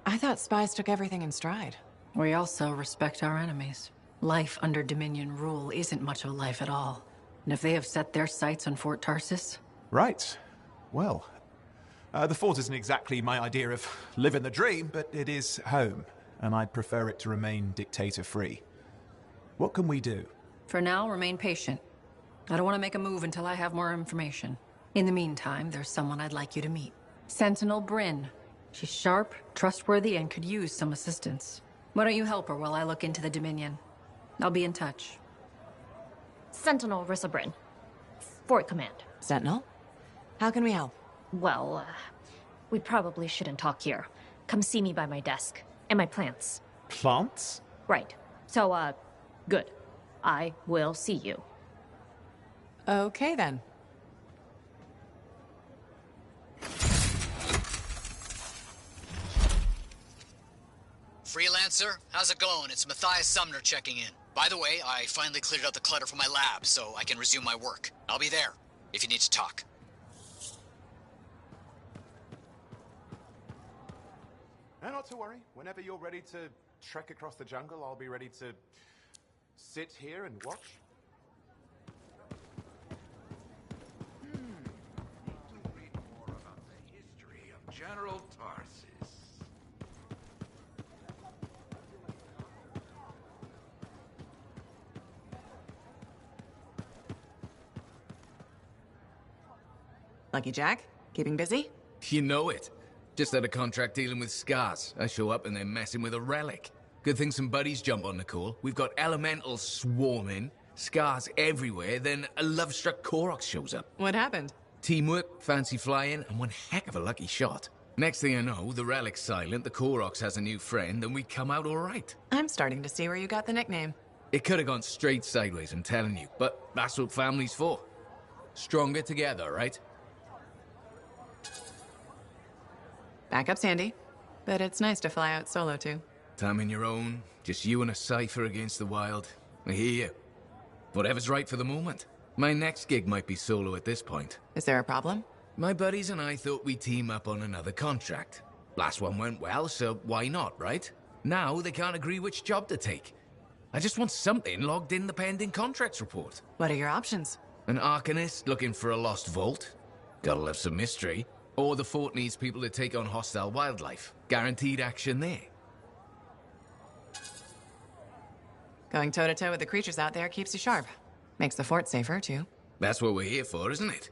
I thought spies took everything in stride. We also respect our enemies. Life under Dominion rule isn't much of a life at all. And if they have set their sights on Fort Tarsis... Right. Well, the fort isn't exactly my idea of living the dream, but it is home, and I'd prefer it to remain dictator-free. What can we do? For now, remain patient. I don't want to make a move until I have more information. In the meantime, there's someone I'd like you to meet. Sentinel Bryn. She's sharp, trustworthy, and could use some assistance. Why don't you help her while I look into the Dominion? I'll be in touch. Sentinel Rissa Bryn. Fort Command. Sentinel? How can we help? Well, we probably shouldn't talk here. Come see me by my desk. And my plants. Plants? Right. So, good. I will see you. Okay, then. Freelancer, how's it going? It's Matthias Sumner checking in. By the way, I finally cleared out the clutter from my lab, so I can resume my work. I'll be there, if you need to talk. No, not to worry. Whenever you're ready to trek across the jungle, I'll be ready to sit here and watch. Need to read more about the history of General Tarsis. Lucky Jack? Keeping busy? You know it. Just had a contract dealing with scars. I show up and they're messing with a relic. Good thing some buddies jump on the call. We've got elementals swarming, scars everywhere, then a love-struck Koroks shows up. What happened? Teamwork, fancy flying, and one heck of a lucky shot. Next thing I know, the relic's silent, the Koroks has a new friend, and we come out all right. I'm starting to see where you got the nickname. It could have gone straight sideways, I'm telling you, but that's what family's for. Stronger together, right? Backup's handy, but it's nice to fly out solo, too. Time in your own, just you and a cipher against the wild. I hear you. Whatever's right for the moment. My next gig might be solo at this point. Is there a problem? My buddies and I thought we'd team up on another contract. Last one went well, so why not, right? Now they can't agree which job to take. I just want something logged in the pending contracts report. What are your options? An Arcanist looking for a lost vault? Gotta love some mystery. Or the fort needs people to take on hostile wildlife. Guaranteed action there. Going toe-to-toe with the creatures out there keeps you sharp. Makes the fort safer, too. That's what we're here for, isn't it?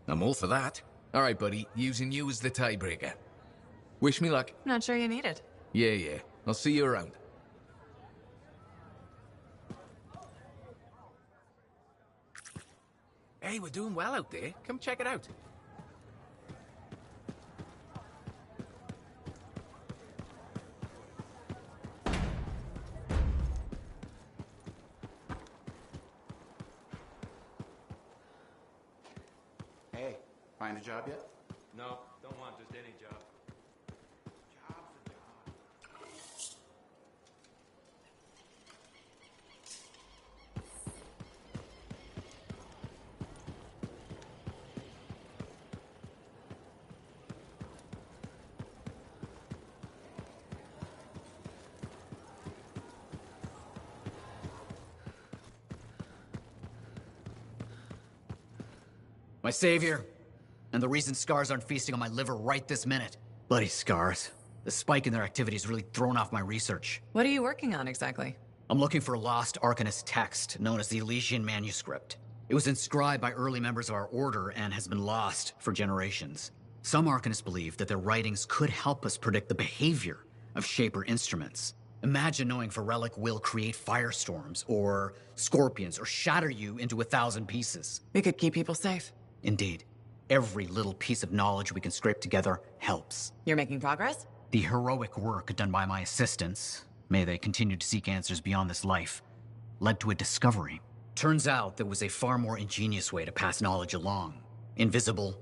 I'm all for that. All right, buddy. Using you as the tiebreaker. Wish me luck. Not sure you need it. Yeah. I'll see you around. Hey, we're doing well out there. Come check it out. job yet? No, don't want just any job. My savior, and the reason scars aren't feasting on my liver right this minute. Bloody scars. The spike in their activity has really thrown off my research. What are you working on exactly? I'm looking for a lost Arcanist text known as the Elysian Manuscript. It was inscribed by early members of our order and has been lost for generations. Some Arcanists believe that their writings could help us predict the behavior of Shaper instruments. Imagine knowing if a relic will create firestorms, or scorpions, or shatter you into 1,000 pieces. We could keep people safe. Indeed. Every little piece of knowledge we can scrape together helps. You're making progress? The heroic work done by my assistants, may they continue to seek answers beyond this life, led to a discovery. Turns out there was a far more ingenious way to pass knowledge along. Invisible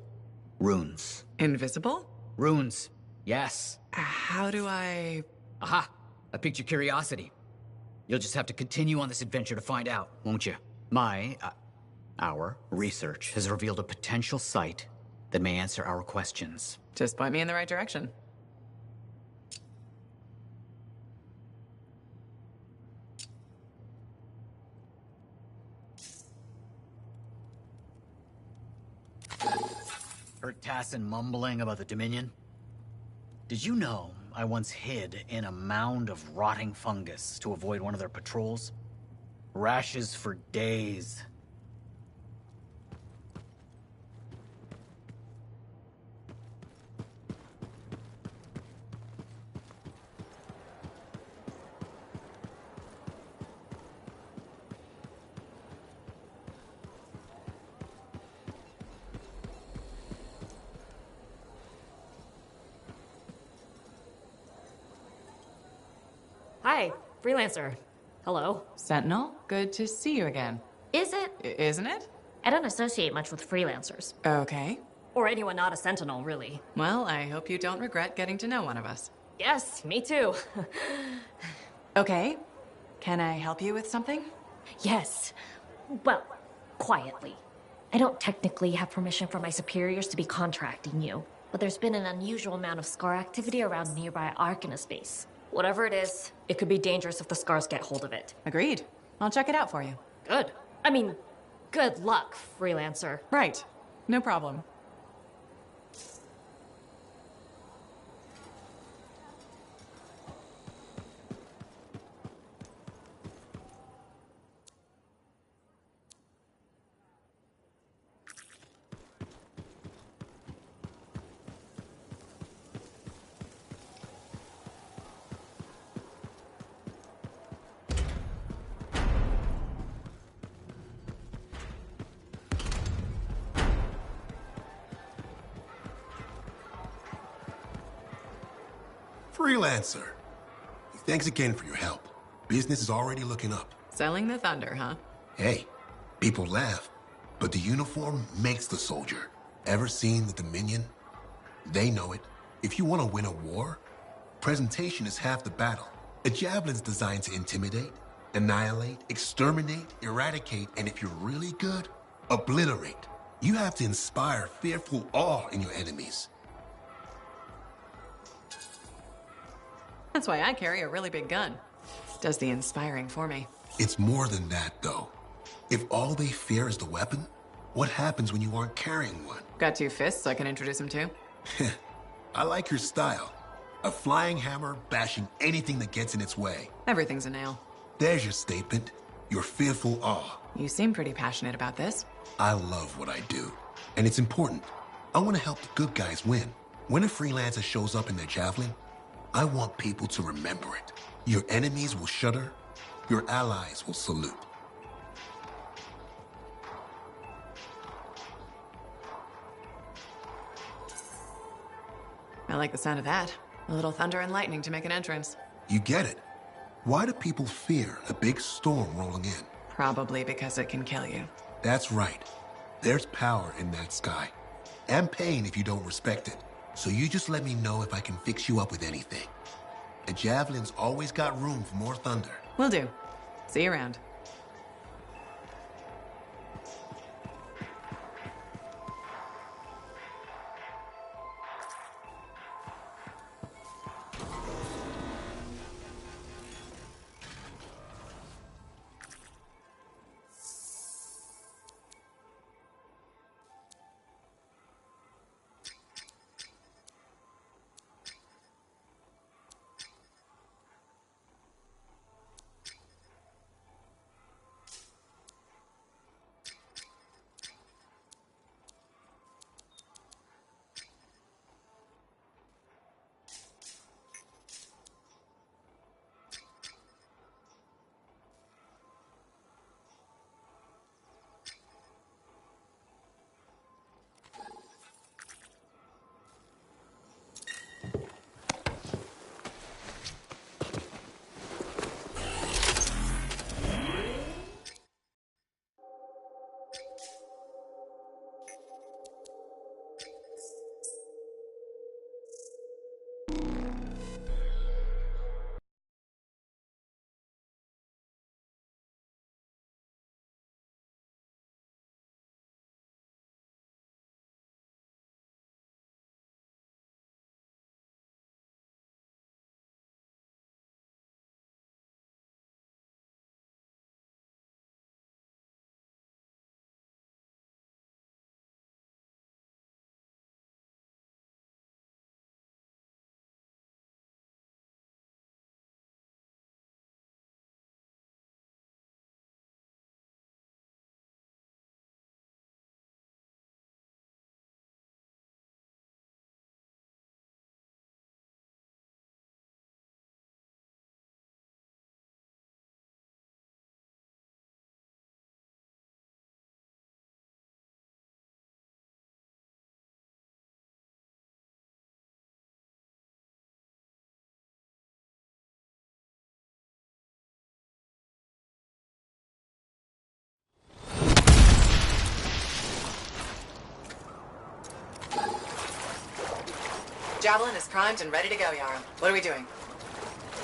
runes. Invisible? Runes, yes. How do I... Aha! I piqued your curiosity. You'll just have to continue on this adventure to find out, won't you? Our research has revealed a potential site that may answer our questions. Just point me in the right direction. Heard Tassin mumbling about the Dominion? Did you know I once hid in a mound of rotting fungus to avoid one of their patrols? Rashes for days. Hi, Freelancer. Hello. Sentinel, good to see you again. Is it? Isn't it? I don't associate much with freelancers. Okay. Or anyone not a Sentinel, really. Well, I hope you don't regret getting to know one of us. Yes, me too. Okay. Can I help you with something? Yes. Well, quietly. I don't technically have permission from my superiors to be contracting you, but there's been an unusual amount of scar activity around nearby Arcanist base. Whatever it is, it could be dangerous if the scars get hold of it. Agreed. I'll check it out for you. Good. I mean, good luck, Freelancer. Right. No problem. Freelancer. Thanks again for your help. Business is already looking up. Selling the thunder, huh? Hey, people laugh, but the uniform makes the soldier. Ever seen the Dominion? They know it. If you want to win a war, presentation is half the battle. A javelin's designed to intimidate, annihilate, exterminate, eradicate, and if you're really good, obliterate. You have to inspire fearful awe in your enemies. That's why I carry a really big gun. Does the inspiring for me. It's more than that, though. If all they fear is the weapon, what happens when you aren't carrying one? Got 2 fists I can introduce him to? I like your style. A flying hammer bashing anything that gets in its way. Everything's a nail. There's your statement. Your fearful awe. You seem pretty passionate about this. I love what I do. And it's important. I want to help the good guys win. When a freelancer shows up in their javelin, I want people to remember it. Your enemies will shudder. Your allies will salute. I like the sound of that. A little thunder and lightning to make an entrance. You get it. Why do people fear a big storm rolling in? Probably because it can kill you. That's right. There's power in that sky. and pain if you don't respect it. So you just let me know if I can fix you up with anything. A javelin's always got room for more thunder. Will do. See you around. Javelin is primed and ready to go, Yara. What are we doing?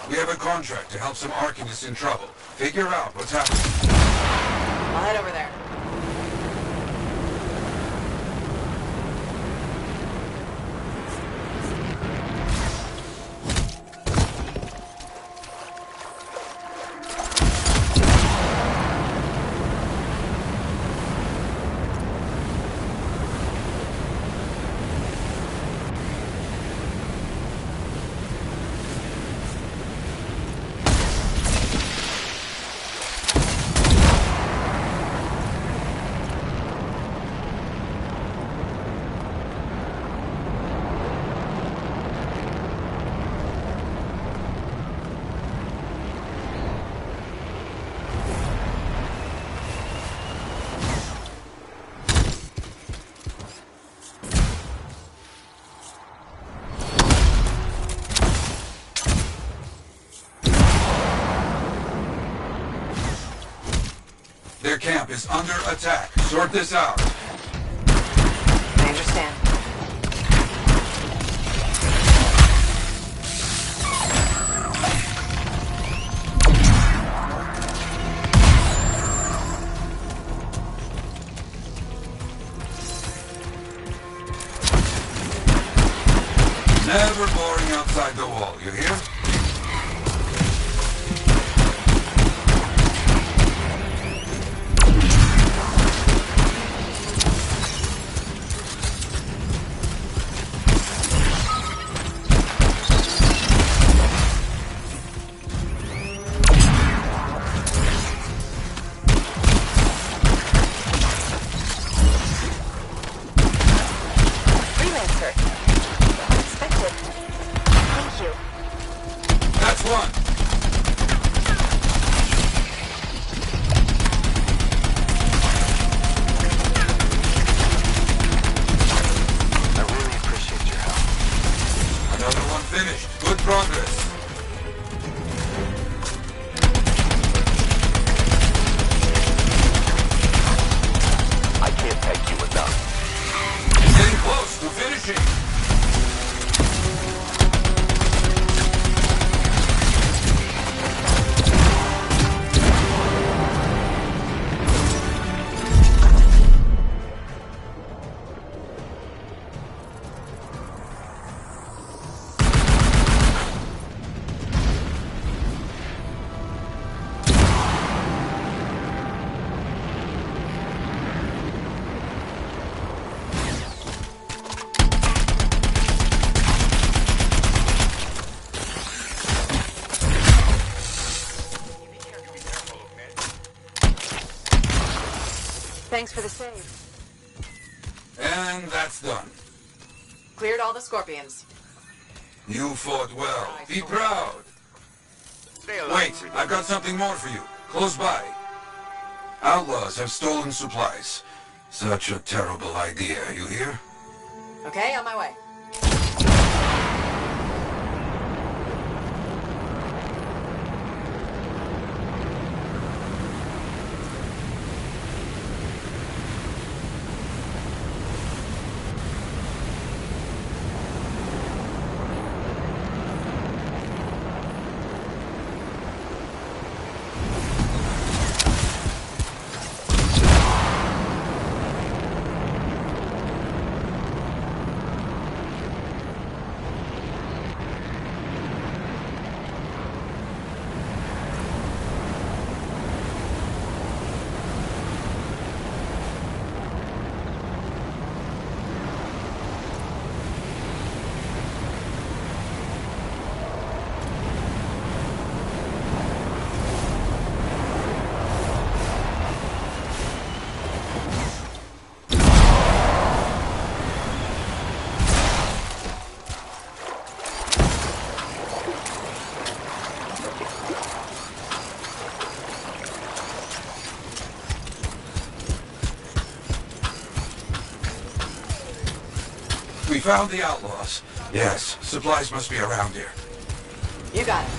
We have a contract to help some Arcanists in trouble. Figure out what's happening. I'll head over there. Their camp is under attack. Sort this out. I understand. Never boring outside the wall, you hear? Getting close. Thanks for the save. And that's done. Cleared all the scorpions. You fought well. Be proud. Wait, I've got something more for you. Close by. Outlaws have stolen supplies. Such a terrible idea, you hear? Okay, on my way. We found the outlaws. Yes, supplies must be around here. You got it.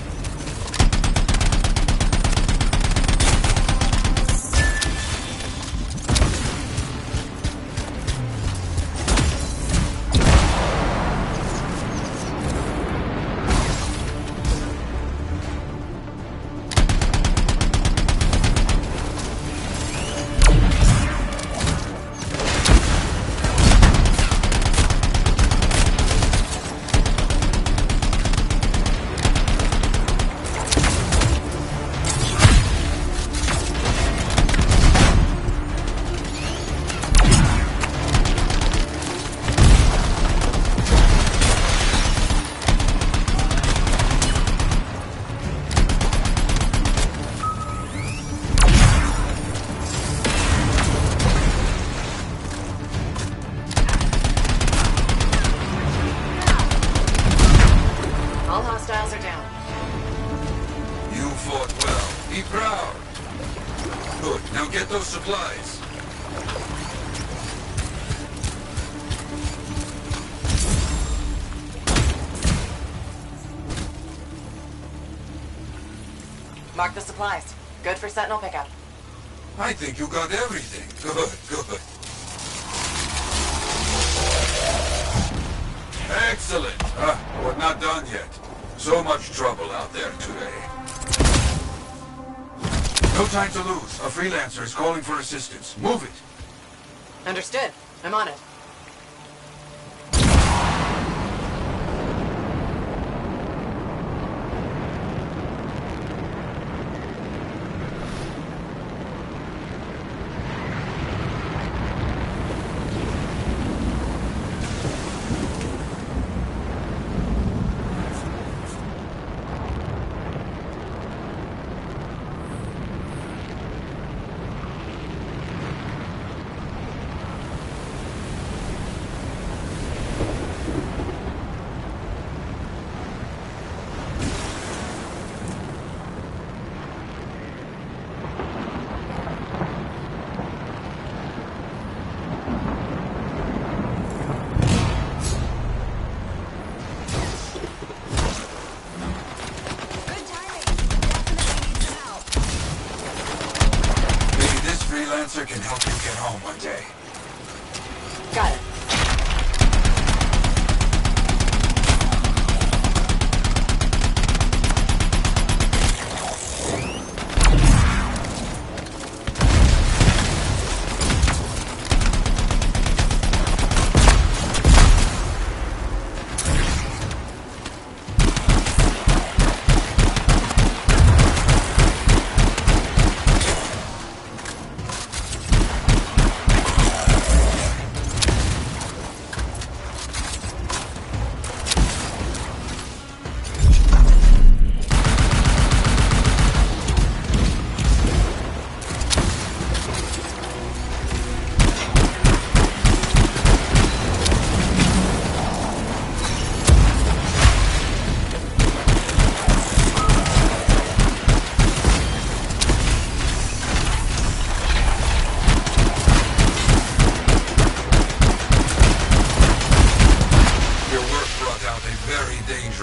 All hostiles are down. You fought well. Be proud. Good. Now get those supplies. Mark the supplies. Good for Sentinel pickup. I think you got everything. Good, good. Excellent. But not done yet. So much trouble out there today. No time to lose. A freelancer is calling for assistance. Move it. Understood. I'm on it.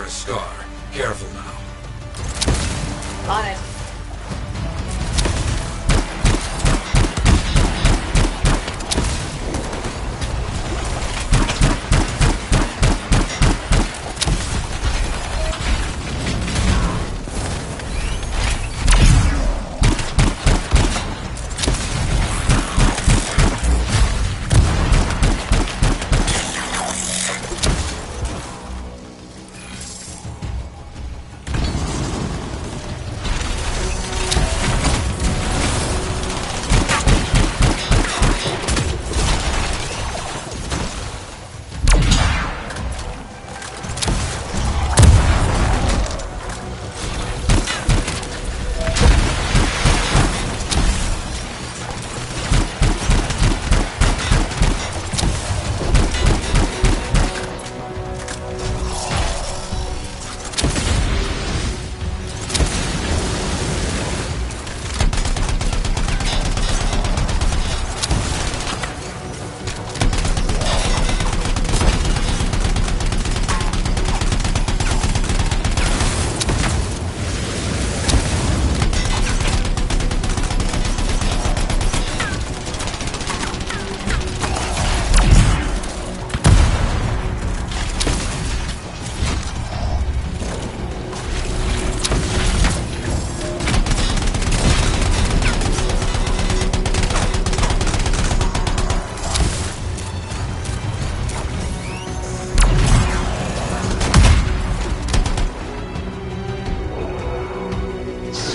a scar. Careful now. On it.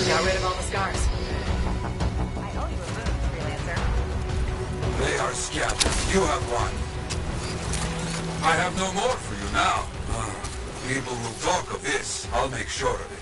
Got rid of all the scars. I owe you a boon, freelancer. They are scattered. You have won. I have no more for you now. People will talk of this. I'll make sure of it.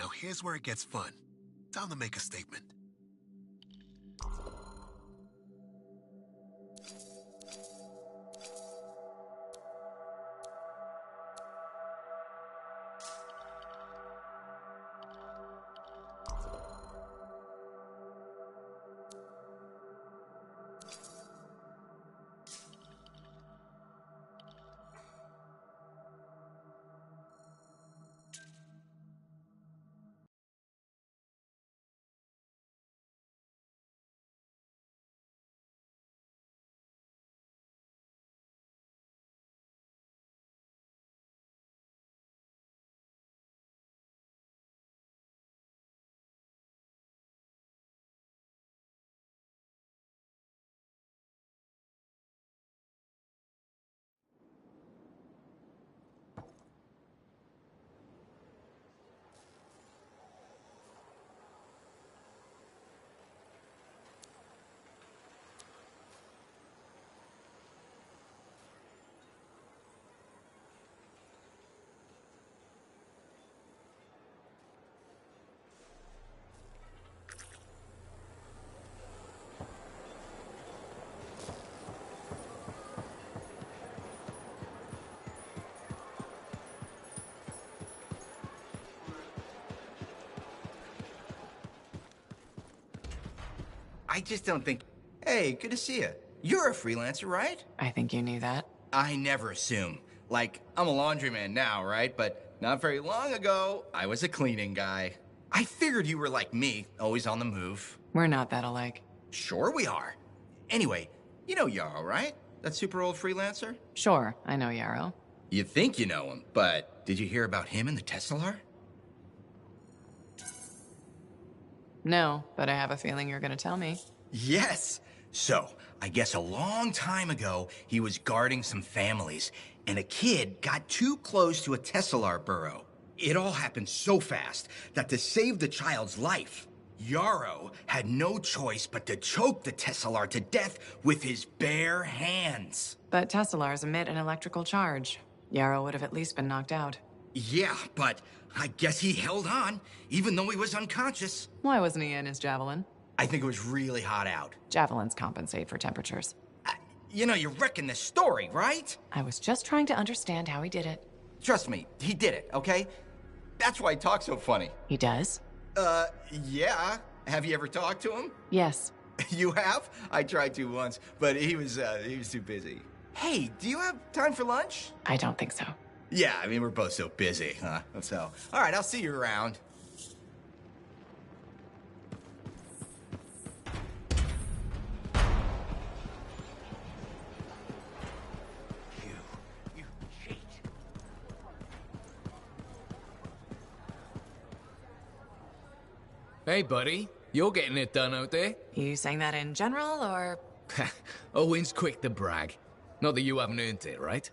Now here's where it gets fun. Time to make a statement. I just don't think... Hey, good to see you. You're a freelancer, right? I think you knew that. I never assume. Like, I'm a laundryman now, right? But not very long ago, I was a cleaning guy. I figured you were like me, always on the move. We're not that alike. Sure we are. Anyway, you know Yarrow, right? That super old freelancer? Sure, I know Yarrow. You think you know him, but did you hear about him and the Tesla? No, but I have a feeling you're gonna tell me. Yes. So, I guess a long time ago, he was guarding some families, and a kid got too close to a Tesla burrow. It all happened so fast that to save the child's life, Yarrow had no choice but to choke the Tesla to death with his bare hands. But Teslars emit an electrical charge. Yarrow would have at least been knocked out. Yeah, but I guess he held on, even though he was unconscious. Why wasn't he in his javelin? I think it was really hot out. Javelins compensate for temperatures. You know, you're wrecking the story, right? I was just trying to understand how he did it. Trust me, he did it, okay? That's why he talks so funny. He does? Yeah. Have you ever talked to him? Yes. You have? I tried to once, but he was too busy. Hey, do you have time for lunch? I don't think so. Yeah, I mean, we're both so busy, huh? So, all right, I'll see you around. You cheat. Hey, buddy. You're getting it done out there. You saying that in general, or...? Owen's quick to brag. Not that you haven't earned it, right?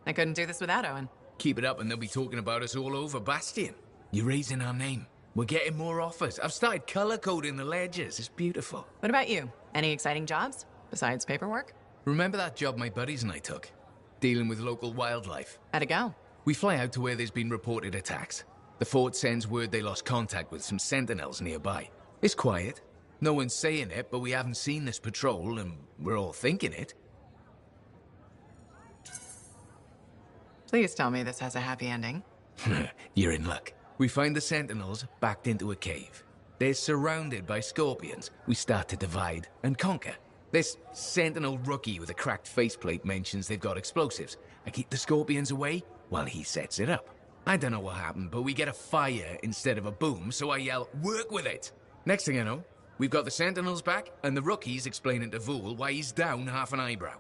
I couldn't do this without Owen. Keep it up and they'll be talking about us all over Bastion. You're raising our name. We're getting more offers. I've started color-coding the ledgers. It's beautiful. What about you? Any exciting jobs, besides paperwork? Remember that job my buddies and I took? Dealing with local wildlife. How'd it go? We fly out to where there's been reported attacks. The fort sends word they lost contact with some sentinels nearby. It's quiet. No one's saying it, but we haven't seen this patrol, and we're all thinking it. Please tell me this has a happy ending. You're in luck. We find the sentinels backed into a cave. They're surrounded by scorpions. We start to divide and conquer. This sentinel rookie with a cracked faceplate mentions they've got explosives. I keep the scorpions away while he sets it up. I don't know what happened, but we get a fire instead of a boom, so I yell, "Work with it!" Next thing I know, we've got the sentinels back, and the rookie's explaining to Vool why he's down half an eyebrow.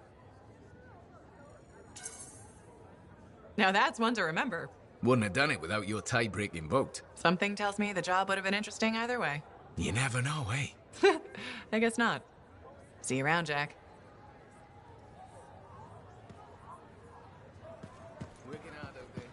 Now that's one to remember. Wouldn't have done it without your tie-breaking vote. Something tells me the job would have been interesting either way. You never know, eh? I guess not. See you around, Jack. Working hard out there.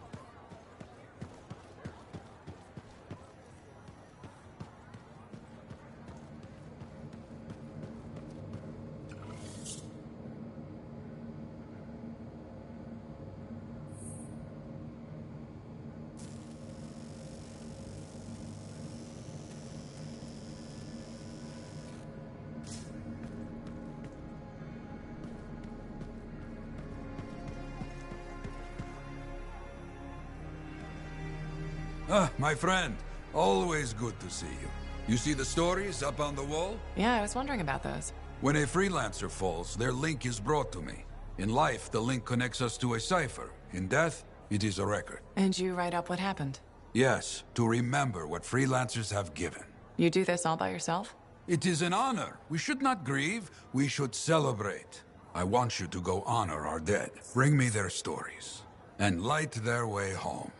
Ah, my friend. Always good to see you. You see the stories up on the wall? Yeah, I was wondering about those. When a freelancer falls, their link is brought to me. In life, the link connects us to a cipher. In death, it is a record. And you write up what happened? Yes, to remember what freelancers have given. You do this all by yourself? It is an honor. We should not grieve, we should celebrate. I want you to go honor our dead. Bring me their stories, and light their way home.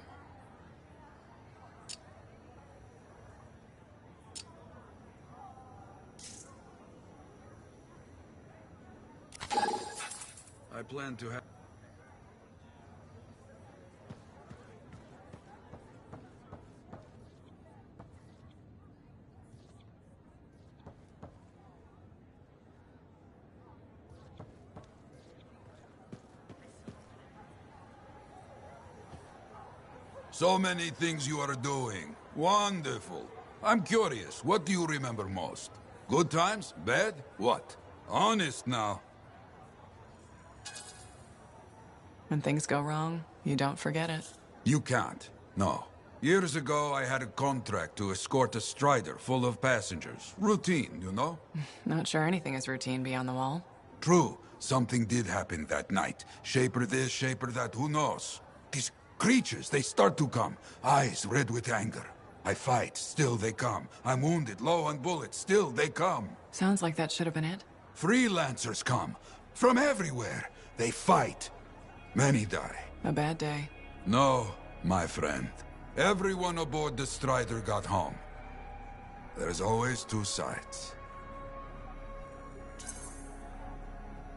I plan to have... So many things you are doing. Wonderful. I'm curious, what do you remember most? Good times? Bad? What? Honest now. When things go wrong, you don't forget it. You can't. No. Years ago, I had a contract to escort a Strider full of passengers. Routine, you know? Not sure anything is routine beyond the wall. True. Something did happen that night. Shaper this, shaper that, who knows? These creatures, they start to come. Eyes red with anger. I fight, still they come. I'm wounded, low on bullets, still they come. Sounds like that should have been it. Freelancers come. From everywhere. They fight. Many die. A bad day. No, my friend. Everyone aboard the Strider got home. There's always two sides.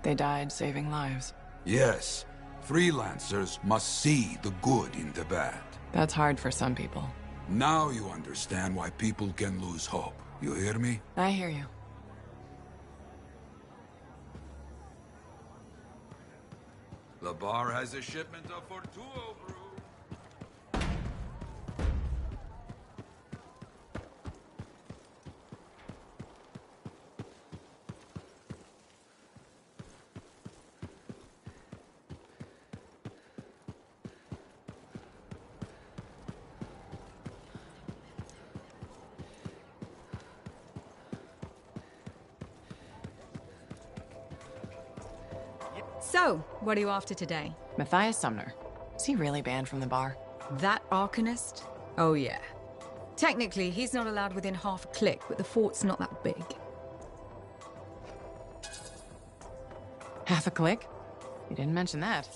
They died saving lives. Yes. Freelancers must see the good in the bad. That's hard for some people. Now you understand why people can lose hope. You hear me? I hear you. The bar has a shipment of Fortuo brew. So, what are you after today? Matthias Sumner. Is he really banned from the bar? That Arcanist? Oh yeah. Technically, he's not allowed within half a click, but the fort's not that big. Half a click? You didn't mention that.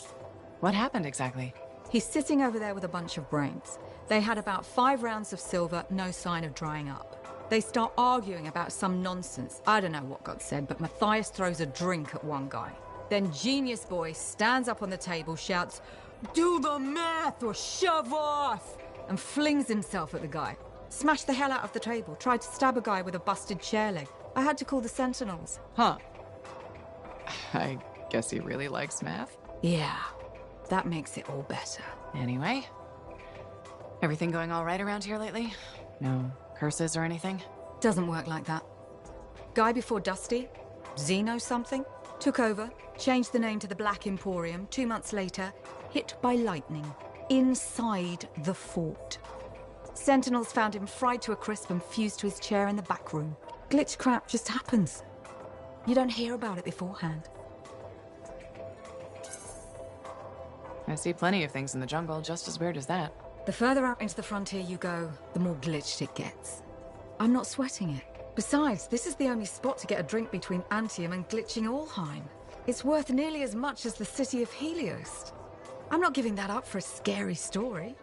What happened exactly? He's sitting over there with a bunch of brains. They had about 5 rounds of silver, no sign of drying up. They start arguing about some nonsense. I don't know what got said, but Matthias throws a drink at one guy. Then Genius Boy stands up on the table, shouts, "Do the math or shove off!" and flings himself at the guy. Smashed the hell out of the table, tried to stab a guy with a busted chair leg. I had to call the Sentinels. Huh. I guess he really likes math. Yeah, that makes it all better. Anyway, everything going all right around here lately? No curses or anything? Doesn't work like that. Guy before Dusty, Xeno something, took over, changed the name to the Black Emporium. 2 months later, hit by lightning. Inside the fort. Sentinels found him fried to a crisp and fused to his chair in the back room. Glitch crap just happens. You don't hear about it beforehand. I see plenty of things in the jungle just as weird as that. The further out into the frontier you go, the more glitched it gets. I'm not sweating it. Besides, this is the only spot to get a drink between Anthem and glitching Allheim. It's worth nearly as much as the city of Helios. I'm not giving that up for a scary story.